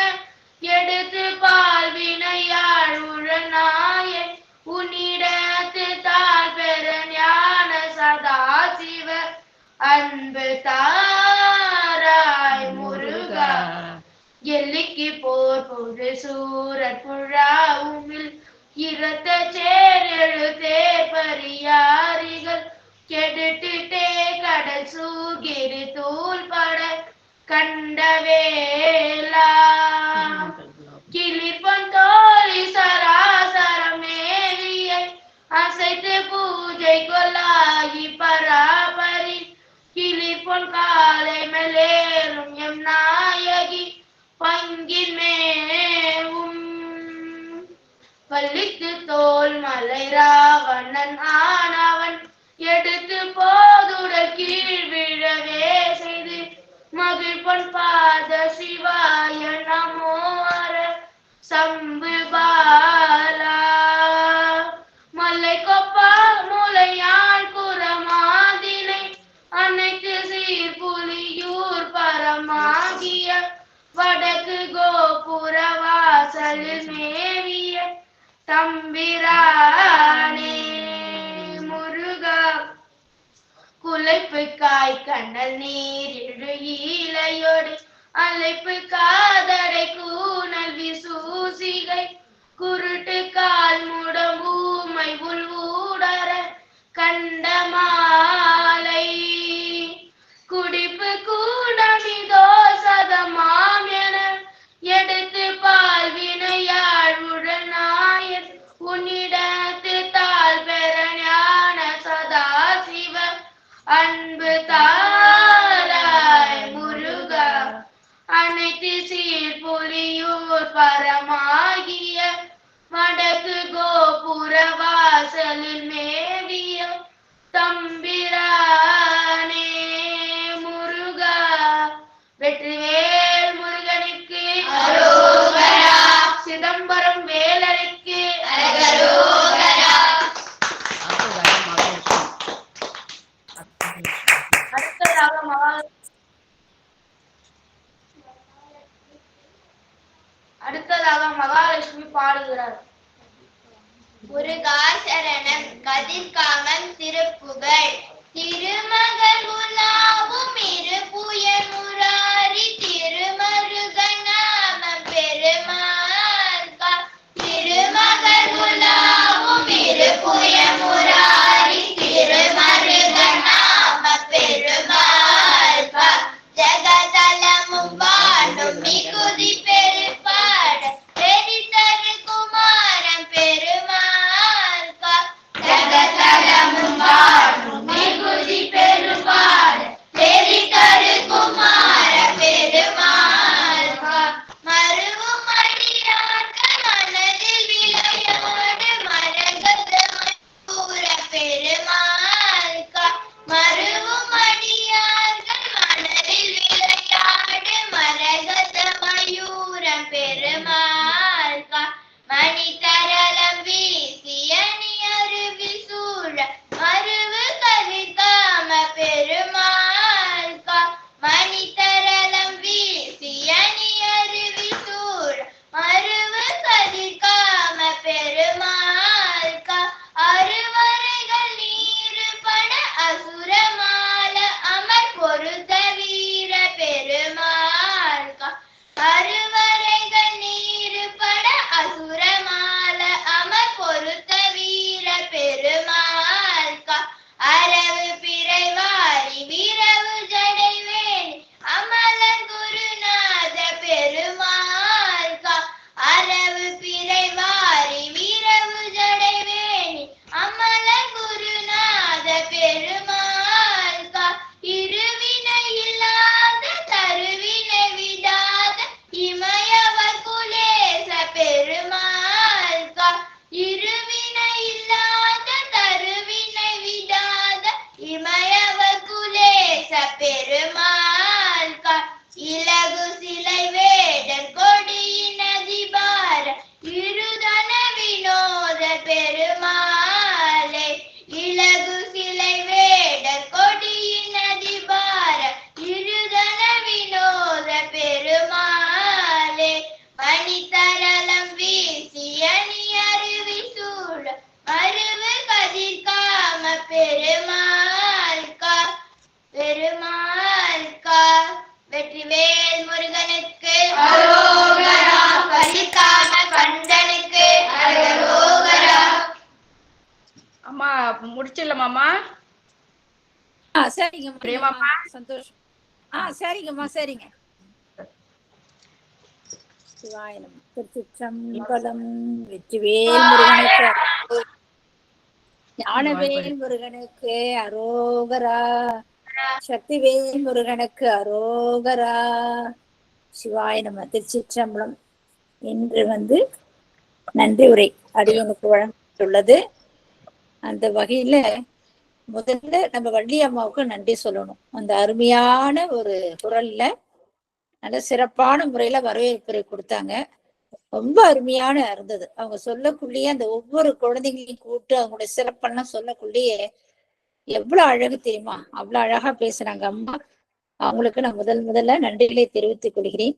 எடுத்து பால் வினையாள் உழநாய உன்னிடத்து தாழ் பெற ஞான சதா சிவ அன்பு தாராய் முருகா எல்லிக்கு போர் பொது சூரற் புழாவுமில் இரத்த சேரெழு தேப்பரியாரிகள் கெடுட்டுட்டே கடல் சூகிரி தூள் பட கண்டவேலா கிளிப்பன் தோழி சராசரமேவியை அசைத்து பூஜை கொல்லாகி பராபரி கிளிப்பொன் காலை மேலேறும் எம் நாயகி பங்கின் மேவும் பள்ளிக்கு தோல் மலை ராவணன் ஆனவன் எடுத்து போதுடல் கீழ் விழவே செய்து மகிழ்பொன் பாத சிவாய நமோ அர சம்பு பாலா மல்லை கொப்பா முலையாள் புறமாதினை அனைத்து சீர்புலியூர் பரமாகிய வடக்கு கோபுர வாசலில் மேவிய தம்பிரானே முருகா குலைப்பு காய் கண்ணல் நீர் எழு ஈலையோடு அலைப்பு காதடை கூணல் விசூசிகை குருட்டு கால் முடம்பூமை உள்வூடர கண்டமாலை குடிப்பு கூடமிதோ சதமாம் என எடுத்து பால் வினையாள் உடனாயன் உன்னிடத்து தாழ் பெற ஞான சதா சிவ அன்பு தாராய் முருகா அடுத்ததாக மகாலட்சுமி பாடுகிறார். முருகாசரணம் கதிர்காமம் திருப்புகழ். திருமகள் உலாவும் இருபுய முராரி திருமருகநாமம் பெருமாள்கா. திருமகள் உலாவும் இருபுய முராரி திருமருகநாமம் பெருமாள்கா. ஜகதலமும் வாழும் மிகுதி பெருப்பாட பெரிதரு குமாரன் பெருமாள்கா. ஜகதலமும் வாழும் மிகுதி பெருப்பாட பெரிதரு குமாரன் பெருமாள்கா. மருவும் அடியார்கள் மனதில் விளையாடு மரகத மயூர பெருமாள்கா. மருவும் அடியார்கள் மனதில் விளையாடு மரகத மயூரம் பெருமாள்கா. மணி தரளம் வீசி அணி அருவி சூழ மருவு கதிர்காம பெருமாள்கா. மணி தரளம் வீசி அணி அருவி சூழ மருவு கதிர்காம பெருமாள்கா. அருவரைகள் நீரு பட அசுரமால அமர் பொருத வீர பெருமாள்கா. அருவரைகள் நீரு பட அசுரமால அமர் பொருத்த வீர பெருமாள்கா. அரவு பிறைவாரி வீரவு ஜடைவேணி அமலர் குருநாத பெருமாள்கா. அரவு பிறைவாரி வீரவு ஜடைவேணி அமலர் குருநாத பெருமாள்கா. இருவினை இல்லாத தருவினை விடாத இமயவர் குலேச பெருமாள்கா. இருவினை இல்லாத தருவினை விடாத இமயவர் குலேச பெருமாள்கா. இலகு சிலை வேடர் கொடியின் அதிபார இருதன வினோத பெருமாளே. இலகு சிலை வேடர் கொடியின் அதிபார இருதன வினோத பெருமாளே. மணி தரளம் வீசி அணி அருவி சூழ மருவு கதிர்காம பெருமாள்கா. பெருமாள்கா. வெற்றிவேல் முருகனுக்கு அரோகரா. கதிர்காம கண்டனுக்கு அரோகரா. அம்மா முடிச்சிடலாமாம்மா? சரிங்கம்மா. பிரேமாம்மா சந்தோஷம். சரிங்கம்மா சரிங்க. சிவாய நம. திருச்சிற்றம்பலம். வெற்றிவேல் முருகனுக்கு ஞானவேல் முருகனுக்கு அரோகரா. சக்திவேல் முருகனுக்கு அரோகரா. சிவாய நம. திருச்சிற்றம்பலம். இன்று நன்றி உரை அடியனுக்கு வழங்கப்பட்டுள்ளது. அந்த வகையில முதல்ல நம்ம வள்ளி அம்மாவுக்கு நன்றி சொல்லணும். அந்த அருமையான ஒரு குரல்ல நல்ல சிறப்பான முறையில வரவேற்புரை கொடுத்தாங்க. ரொம்ப அருமையான இருந்தது. அவங்க சொல்லக்குள்ளேயே அந்த ஒவ்வொரு குழந்தைகளையும் கூப்பிட்டு அவங்களுடைய சிறப்பெல்லாம் சொல்லக்குள்ளேயே எவ்வளவு அழகு தெரியுமா? அவ்வளவு அழகா பேசுறாங்க அம்மா. அவங்களுக்கு நான் முதல்ல நன்றிகளை தெரிவித்துக் கொள்கிறேன்.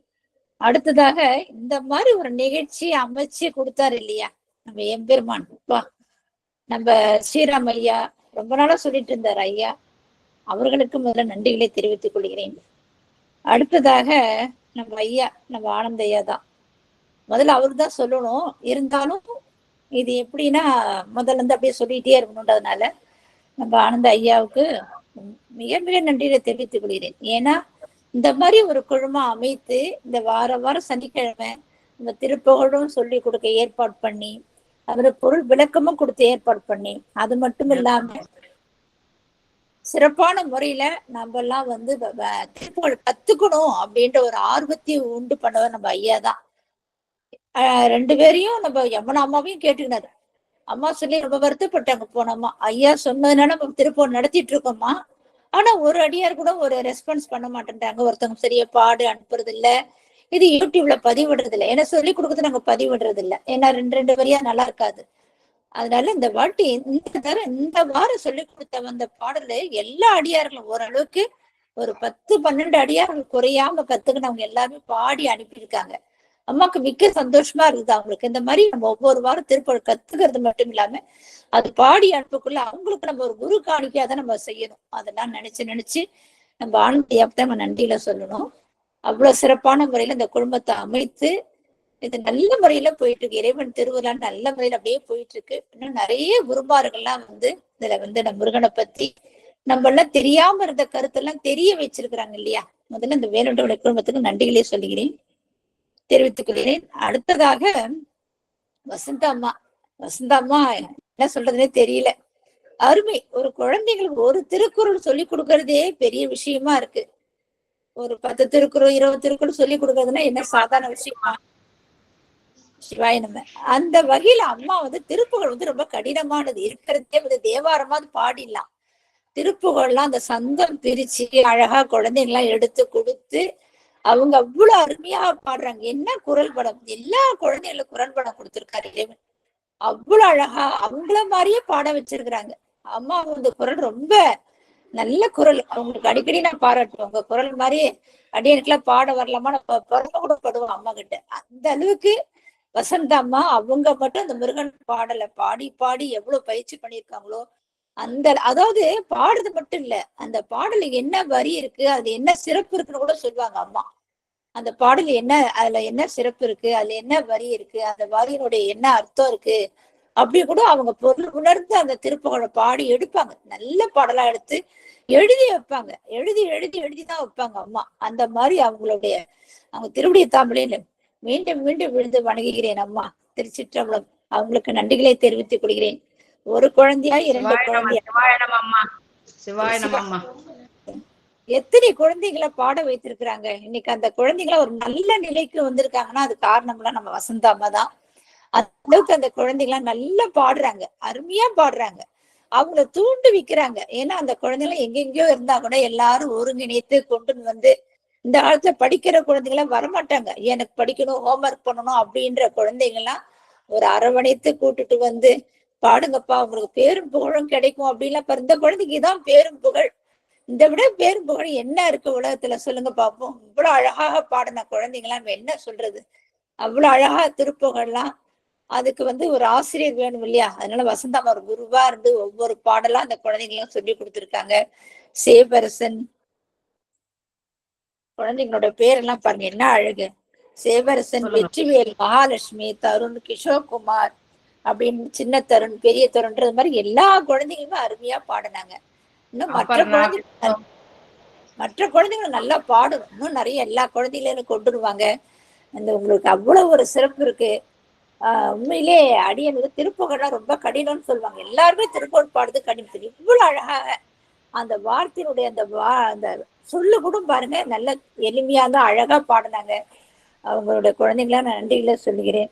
அடுத்ததாக இந்த மாதிரி ஒரு நிகழ்ச்சி அமைச்சு கொடுத்தாரு இல்லையா நம்ம எம்பெருமான். நம்ம ஸ்ரீராம் ஐயா ரொம்ப நாளா சொல்லிட்டு இருந்தார் ஐயா. அவர்களுக்கு முதல்ல நன்றிகளை தெரிவித்துக் கொள்கிறேன். அடுத்ததாக நம்ம ஐயா, நம்ம ஆனந்த ஐயா தான் முதல்ல அவருக்கு தான் சொல்லணும். இருந்தாலும் இது எப்படின்னா முதல்ல இருந்து அப்படியே சொல்லிட்டே இருக்கணுன்றதுனால நம்ம ஆனந்த ஐயாவுக்கு மிக மிக நன்றியை தெரிவித்துக் கொள்கிறேன். ஏன்னா இந்த மாதிரி ஒரு குழுமா அமைத்து இந்த வாரம் சனிக்கிழமை இந்த திருப்புகழும் சொல்லி கொடுக்க ஏற்பாடு பண்ணி அவரு பொருள் விளக்கமும் கொடுத்து ஏற்பாடு பண்ணி அது மட்டும் இல்லாம சிறப்பான முறையில நம்ம எல்லாம் திருப்புகழ் கத்துக்கணும் அப்படின்ற ஒரு ஆர்வத்தை உண்டு பண்ணவர் நம்ம ஐயா தான். 2 பேரையும் நம்ம யமுனா அம்மாவையும் கேட்டுக்கினாரு. அம்மா சொல்லி ரொம்ப வருத்தப்பட்டாங்க. போனோமா ஐயா சொன்னதுனால நம்ம திருப்புகழ் நடத்திட்டு இருக்கோம்மா. ஆனா ஒரு அடியார் கூட ஒரு ரெஸ்பான்ஸ் பண்ண மாட்டேன்றாங்க. ஒருத்தவங்க சரியா பாடு அனுப்புறது இல்ல, இது யூடியூப்ல பதிவிடுறது இல்லை. ஏன்னா சொல்லி கொடுக்கறது நாங்க பதிவிடுறது இல்லை. ஏன்னா 2 வரியா நல்லா இருக்காது. அதனால இந்த வாட்டி இந்த வாரம் சொல்லி கொடுத்த வந்த பாடல எல்லா அடியார்களும் ஓரளவுக்கு ஒரு 10-12 அடியார்கள் குறையாம கத்துக்கினவங்க எல்லாருமே பாடி அனுப்பியிருக்காங்க. அம்மாவுக்கு மிக்க சந்தோஷமா இருக்குது அவங்களுக்கு. இந்த மாதிரி நம்ம ஒவ்வொரு வாரம் திருப்பூர் கத்துக்கிறது மட்டும் இல்லாம அது பாடி அனுப்பக்குள்ள அவங்களுக்கு நம்ம ஒரு குரு காணிக்கையாதான் நம்ம செய்யணும். அதெல்லாம் நினைச்சு நம்ம ஆனந்தியாப்தான் நம்ம நன்றியில சொல்லணும். அவ்வளவு சிறப்பான முறையில இந்த குடும்பத்தை அமைத்து இது நல்ல முறையில போயிட்டு இருக்கு. இறைவன் திருவிழா நல்ல முறையில அப்படியே போயிட்டு இருக்கு. இன்னும் நிறைய குருமார்கள்லாம் இதுல நம்ம முருகனை பத்தி நம்ம எல்லாம் தெரியாம இருந்த கருத்தெல்லாம் தெரிய வச்சிருக்கிறாங்க இல்லையா. முதல்ல இந்த வேலுடைய குடும்பத்துக்கு நன்றிகளே சொல்லுகிறேன், தெரிவித்துக் கொள்கிறேன். அடுத்ததாக வசந்தா அம்மா என்ன சொல்றதுன்னே தெரியல. அருமை. ஒரு குழந்தைங்களுக்கு ஒரு திருக்குறள் சொல்லி கொடுக்கறதே பெரிய விஷயமா இருக்கு. ஒரு 10 திருக்குறள் 20 திருக்குறள் சொல்லி கொடுக்கறதுன்னா என்ன சாதாரண விஷயமா? சிவாய நம்ம அந்த வகையில அம்மா திருப்புகழ் ரொம்ப கடினமானது. இருக்கிறதே தேவாரமாவது பாடிடலாம். திருப்புகழ்லாம் அந்த சந்தம் பிரிச்சு அழகா குழந்தைங்களாம் எடுத்து கொடுத்து அவங்க அவ்வளவு அருமையா பாடுறாங்க. என்ன குரல் படம், எல்லா குழந்தைகளும் குரல் படம் கொடுத்திருக்காரு இறைவன். அவ்வளவு அழகா அவங்கள மாதிரியே பாட வச்சிருக்கிறாங்க. அம்மா குரல் ரொம்ப நல்ல குரல். அவங்களுக்கு அடிக்கடி நான் பாராட்டுவேன். உங்க குரல் மாதிரி அடியனுக்குலாம் பாட வரலாமா, நான் பிறந்த கூட படுவோம் அம்மா கிட்ட. அந்த அளவுக்கு வசந்தா அம்மா அவங்க மட்டும் அந்த முருகன் பாடலை பாடி பாடி எவ்வளவு பயிற்சி பண்ணியிருக்காங்களோ. அதாவது பாடுறது மட்டும் இல்ல, அந்த பாடல என்ன வரி இருக்கு, அது என்ன சிறப்பு இருக்குன்னு கூட சொல்லுவாங்க அம்மா. அந்த பாடல் என்ன, அதுல என்ன சிறப்பு இருக்கு, அதுல என்ன வரி இருக்கு, அந்த வரியினுடைய என்ன அர்த்தம் இருக்கு அப்படி கூட அவங்க பொருள் உணர்ந்து அந்த திருப்புகழை பாடி எடுப்பாங்க. நல்ல பாடலா எடுத்து எழுதி வைப்பாங்க. எழுதிதான் வைப்பாங்க அம்மா. அந்த மாதிரி அவங்க திருவடிய தாம்பலையில மீண்டும் மீண்டும் விழுந்து வணங்குகிறேன் அம்மா. திருச்சிற்றம்பலம். அவங்களுக்கு நன்றிகளை தெரிவித்துக் கொள்கிறேன். ஒரு குழந்தையா 2 குழந்தையா எத்தனை குழந்தைகளை பாட வைத்திருக்கிறாங்க. இன்னைக்கு அந்த குழந்தைகளை ஒரு நல்ல நிலைக்கு வந்திருக்காங்கன்னா அது காரணம்லாம் நம்ம வசந்தா அம்மா தான். அந்த அளவுக்கு அந்த குழந்தைங்களாம் நல்லா பாடுறாங்க, அருமையா பாடுறாங்க. அவங்கள தூண்டு விக்கிறாங்க. ஏன்னா அந்த குழந்தைகள் எங்கெங்கயோ இருந்தா கூட எல்லாரும் ஒருங்கிணைத்து கொண்டு இந்த காலத்துல படிக்கிற குழந்தைங்களாம் வரமாட்டாங்க. எனக்கு படிக்கணும், ஹோம்ஒர்க் பண்ணணும் அப்படின்ற குழந்தைங்கலாம் ஒரு அரவணைத்து கூட்டுட்டு பாடுங்கப்பா, உங்களுக்கு பேரும் புகழும் கிடைக்கும் அப்படின்லாம். இந்த குழந்தைக்கு தான் பேரும் புகழ். இந்த விட பேரும் புகழ் என்ன இருக்கு உலகத்துல சொல்லுங்க பாப்போம். இவ்வளவு அழகாக பாடின குழந்தைங்களாம் என்ன சொல்றது. அவ்வளவு அழகா திருப்புகழ்லாம். அதுக்கு ஒரு ஆசிரியர் வேணும் இல்லையா. அதனால வசந்தா ஒரு குருவா இருந்து ஒவ்வொரு பாடலா அந்த குழந்தைங்களும் சொல்லி கொடுத்துருக்காங்க. சேவரசன் குழந்தைங்களோட பேரெல்லாம் பாருங்க என்ன அழகு. சேவரசன், வெற்றிவேல், மகாலட்சுமி, தருண், கிஷோர்குமார் அப்படின்னு சின்ன தருண், பெரிய தருண்ன்றது மாதிரி எல்லா குழந்தைங்களுமே அருமையா பாடினாங்க. இன்னும் மற்ற குழந்தைங்களும் நல்லா பாடணும். இன்னும் நிறைய எல்லா குழந்தைகளையும் கொண்டுருவாங்க. உங்களுக்கு அவ்வளவு ஒரு சிறப்பு இருக்கு. உண்மையிலே அடியனுக்கு திருப்புகழ்லாம் ரொம்ப கடினம்னு சொல்லுவாங்க. எல்லாருமே திருப்புகழ் பாடுறது கடினம். இவ்வளவு அழகாக அந்த வார்த்தையினுடைய அந்த சொல்லு கூட பாருங்க நல்ல எளிமையா தான் அழகா பாடினாங்க. அவங்களோட குழந்தைங்களா நான் நன்றிகளை சொல்லுகிறேன்,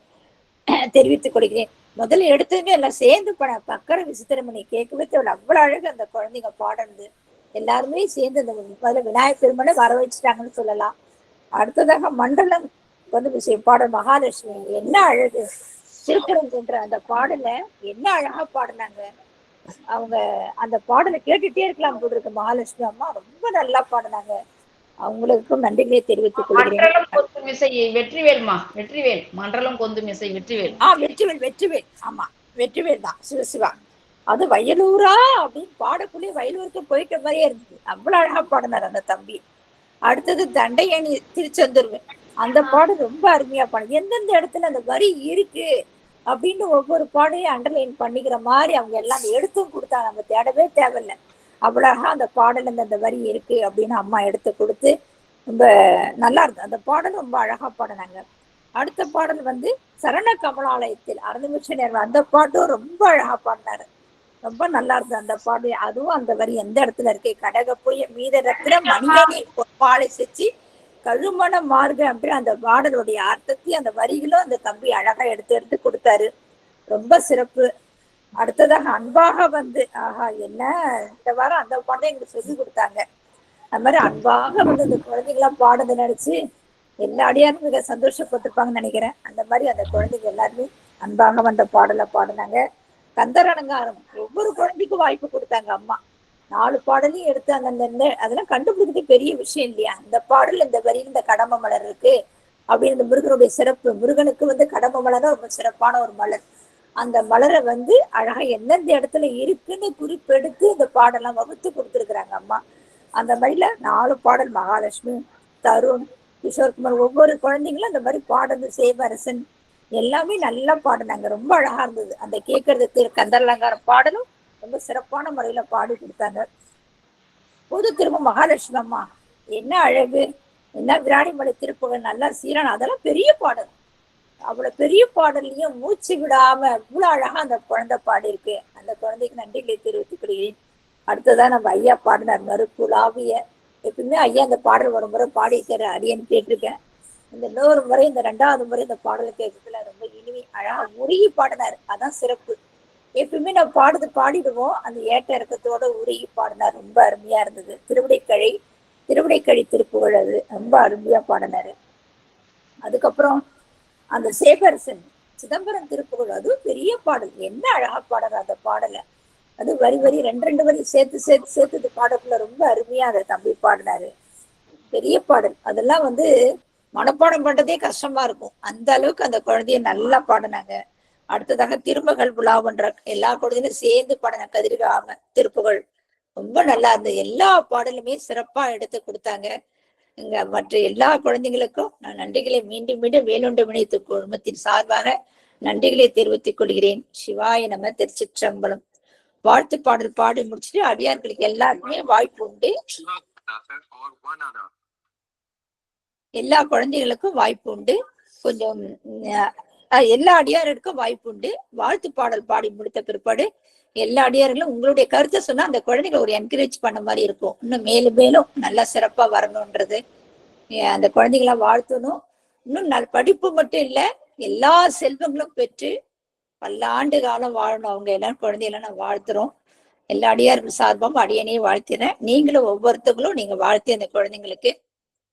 தெரிவித்துக் கொள்கிறேன். முதல்ல எடுத்ததுமே எல்லாம் சேர்ந்து பக்கர விசித்திரமணி கேட்கவே அவ்வளவு அழகு அந்த குழந்தைங்க பாடுறது. எல்லாருமே சேர்ந்து அந்த முதல்ல விநாயகர் பெருமனை வர வச்சுட்டாங்கன்னு சொல்லலாம். அடுத்ததாக மண்டலம் விஷயம் பாடல் மகாலட்சுமி என்ன அழகு. திருக்குறள் அந்த பாடல என்ன அழகா பாடினாங்க. அவங்க அந்த பாடலை கேட்டுட்டே இருக்கலாம் போல இருக்கு. மகாலட்சுமி அம்மா ரொம்ப நல்லா பாடினாங்க. அவங்களுக்கும் நன்றிகளை தெரிவித்துக் கொள்கிறேன். வெற்றிவேல் மண்டலம் கொந்தும் இசை வெற்றிவேல். வெற்றிவேல் ஆமா, வெற்றிவேல் தான். சிவசிவா அது வயலூரா அப்படின்னு பாடக்குள்ளே வயலூருக்கு போயிட்ட மாதிரியே இருந்தது. அவ்வளவு அழகா பாடினார் அந்த தம்பி. அடுத்தது தண்டையணி திருச்செந்தூர் அந்த பாடல் ரொம்ப அருமையா பாடு. எந்தெந்த இடத்துல அந்த வரி இருக்கு அப்படின்னு ஒவ்வொரு பாடையும் அண்டர்லைன் பண்ணிக்கிற மாதிரி அவங்க எல்லாம் எடுத்தும் கொடுத்தாங்க. நம்ம தேடவே தேவையில்லை. அவ்வளவா அந்த பாடல் அந்த வரி இருக்கு அப்படின்னு அம்மா எடுத்து கொடுத்து ரொம்ப நல்லா இருந்தது. அந்த பாடல் ரொம்ப அழகா பாடினாங்க. அடுத்த பாடல் சரண கமலாலயத்தில் அருந்தமிஷனர் அந்த பாட்டும் ரொம்ப அழகா பாடினாரு. ரொம்ப நல்லா இருந்தது அந்த பாடு. அதுவும் அந்த வரி எந்த இடத்துல இருக்கு. கடக போய் மீதத்துல மணியணி பாலை செச்சு கழுமண மார்க அப்படின்னு அந்த பாடலுடைய அர்த்தத்தையும் அந்த வரிகளும் அந்த தம்பி அழகா எடுத்து கொடுத்தாரு. ரொம்ப சிறப்பு. அடுத்ததாக அன்பாக ஆஹா என்ன இந்த வாரம் அந்த பாட்டை எங்களுக்கு சொல்லி கொடுத்தாங்க. அது மாதிரி அன்பாக இந்த குழந்தைங்களாம் பாடுறது நினைச்சு எல்லா அடியாரும் மிக சந்தோஷப்பட்டிருப்பாங்கன்னு நினைக்கிறேன். அந்த மாதிரி அந்த குழந்தைங்க எல்லாருமே அன்பாக பாடலை பாடினாங்க. கந்தர் அலங்காரம் ஒவ்வொரு குழந்தைக்கும் வாய்ப்பு கொடுத்தாங்க அம்மா. 4 பாடலையும் எடுத்து அந்த அதெல்லாம் கண்டுபிடிக்கிறது பெரிய விஷயம் இல்லையா? இந்த பாடல் இந்த வரியில் இந்த கடம்ப மலர் இருக்கு அப்படின்னு இந்த முருகனுடைய சிறப்பு. முருகனுக்கு கடம்ப மலர் ரொம்ப சிறப்பான ஒரு மலர். அந்த மலரை அழகா எந்தெந்த இடத்துல இருக்குன்னு குறிப்பெடுத்து இந்த பாடலாம் வகுத்து கொடுத்துருக்குறாங்க அம்மா. அந்த மாதிரில 4 பாடல் மகாலட்சுமி, தருண், கிஷோர்குமார் ஒவ்வொரு குழந்தைங்களும் அந்த மாதிரி பாடுறது, சேவரசன் எல்லாமே நல்லா பாடினாங்க. ரொம்ப அழகா இருந்தது. அந்த கேட்கறதுக்கு கந்தர்லங்கார பாடலும் ரொம்ப சிறப்பான முறையில பாடி கொடுத்தாங்க. பொது திரும்ப மகாலட்சுமி அம்மா என்ன அழகு, என்ன விராடிமலை திருப்புகள் நல்லா சீரான, அதெல்லாம் பெரிய பாடல். அவ்வளவு பெரிய பாடல்லையும் மூச்சு விடாம இவ்வளவு அழகா அந்த குழந்தை பாடியிருக்கு. அந்த குழந்தைக்கு நன்றிகளை தெரிவித்துக் கொள்கிறேன். அடுத்ததான் நம்ம ஐயா பாடினார் மறுப்புலாவிய. எப்பவுமே ஐயா அந்த பாடல் ஒரு முறை பாடியிருக்கிற அடியன்னு கேட்டிருக்கேன். இந்த இன்னொரு முறை இந்த 2வது முறை இந்த பாடலை கேட்கறதுல ரொம்ப இனிமை அழகா உருகி பாடினார். அதான் சிறப்பு. எப்பவுமே நம்ம பாடிடுவோம், அந்த ஏற்ற இறக்கத்தோட உருகி பாடினார். ரொம்ப அருமையா இருந்தது. திருவிடைக்கழி திருப்புகழ் அது ரொம்ப அருமையா பாடினாரு. அதுக்கப்புறம் அந்த சேகரசன் சிதம்பரம் திருப்புகழ் அதுவும் பெரிய பாடல். என்ன அழகா பாடுற அந்த பாடலை. அது வரி 2 வரி சேர்த்து பாடக்குள்ள ரொம்ப அருமையா அதை தம்பி பாடினாரு. பெரிய பாடல். அதெல்லாம் மனப்பாடம் பண்றதே கஷ்டமா இருக்கும். அந்த அளவுக்கு அந்த குழந்தைய நல்லா பாடினாங்க. அடுத்ததாக திருமகள் விழாவன்ற எல்லா குழந்தையும் சேர்ந்து பாடின கதிர்காம திருப்புகழ் ரொம்ப நல்லா இருந்தது. எல்லா பாடலுமே சிறப்பா எடுத்து கொடுத்தாங்க. இங்க மற்ற எல்லா குழந்தைங்களுக்கும் நான் நன்றிகளை மீண்டும் வேலுண்டு வினைத்து குழுமத்தின் சார்பாக நன்றிகளை தெரிவித்துக் கொள்கிறேன். சிவாய நம. திருச்சிற்றம்பலம். வாழ்த்து பாடல் பாடி முடிச்சுட்டு அடியார்களுக்கு எல்லாருக்குமே வாய்ப்பு உண்டு. எல்லா குழந்தைகளுக்கும் வாய்ப்பு உண்டு. கொஞ்சம் எல்லா அடியார்களுக்கும் வாய்ப்பு உண்டு. வாழ்த்து பாடல் பாடி முடித்த பிற்பாடு எல்லா அடியார்களும் உங்களுடைய கருத்தை சொன்னா அந்த குழந்தைகளை ஒரு என்கரேஜ் பண்ண மாதிரி இருக்கும். இன்னும் மேலும் நல்லா சிறப்பா வரணும்ன்றது. அந்த குழந்தைகளை வாழ்த்தணும். இன்னும் படிப்பு மட்டும் இல்ல, எல்லா செல்வங்களும் பெற்று பல்லாண்டு காலம் வாழணும். அவங்க எல்லாரும் குழந்தைகளாம் நான் வாழ்த்துறோம். எல்லா அடியார்கள் சார்பாகவும் அடியனையும் வாழ்த்தினேன். நீங்களும் ஒவ்வொருத்தங்களும் நீங்க வாழ்த்தி அந்த குழந்தைங்களுக்கு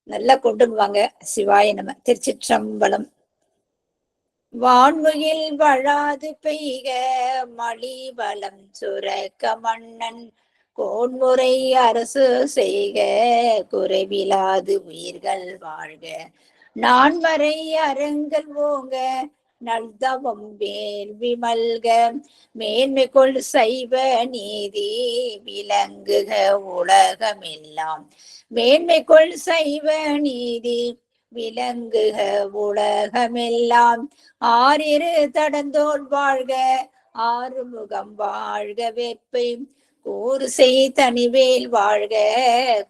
நல்லா கொண்டு வாங்க. சிவாய நம. திருச்சிற்றம்பலம். வான்முகில் வழாது பெய்க மழி வளம் சுரக்க மன்னன் கோன்முறை அரசு செய்க குறைவிலாது உயிர்கள் வாழ்க நான்மறை அரங்கல் ஓங்க நல்தவம் வேள்வி மல்க மேன்மை கொள் சைவ நீதி விளங்குக உலகமெல்லாம் மேன்மை கொள் சைவ நீதி விளங்குக உலகமெல்லாம் ஆறிரு தடந்தோள் வாழ்க ஆறுமுகம் வாழ்க வேப்பை கூறு செய் தனிவேல் வாழ்க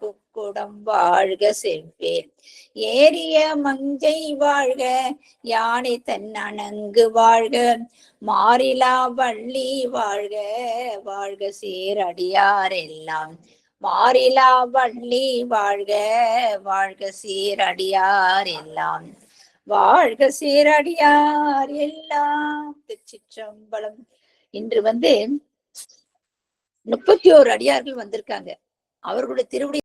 குக்குடம் வாழ்க செவ்வேல் ஏரிய மங்கை வாழ்க யானை தன் அணங்கு வாழ்க மாறிலா வள்ளி வாழ்க வாழ்க சீரடியார் எல்லாம் மாறிலா வள்ளி வாழ்க வாழ்க சீரடியார் எல்லாம் வாழ்க சீரடியார் எல்லாம். திருச்சிற்றம்பலம். இன்று 31 அடியார்கள் வந்திருக்காங்க. அவர்களுடைய திருவடி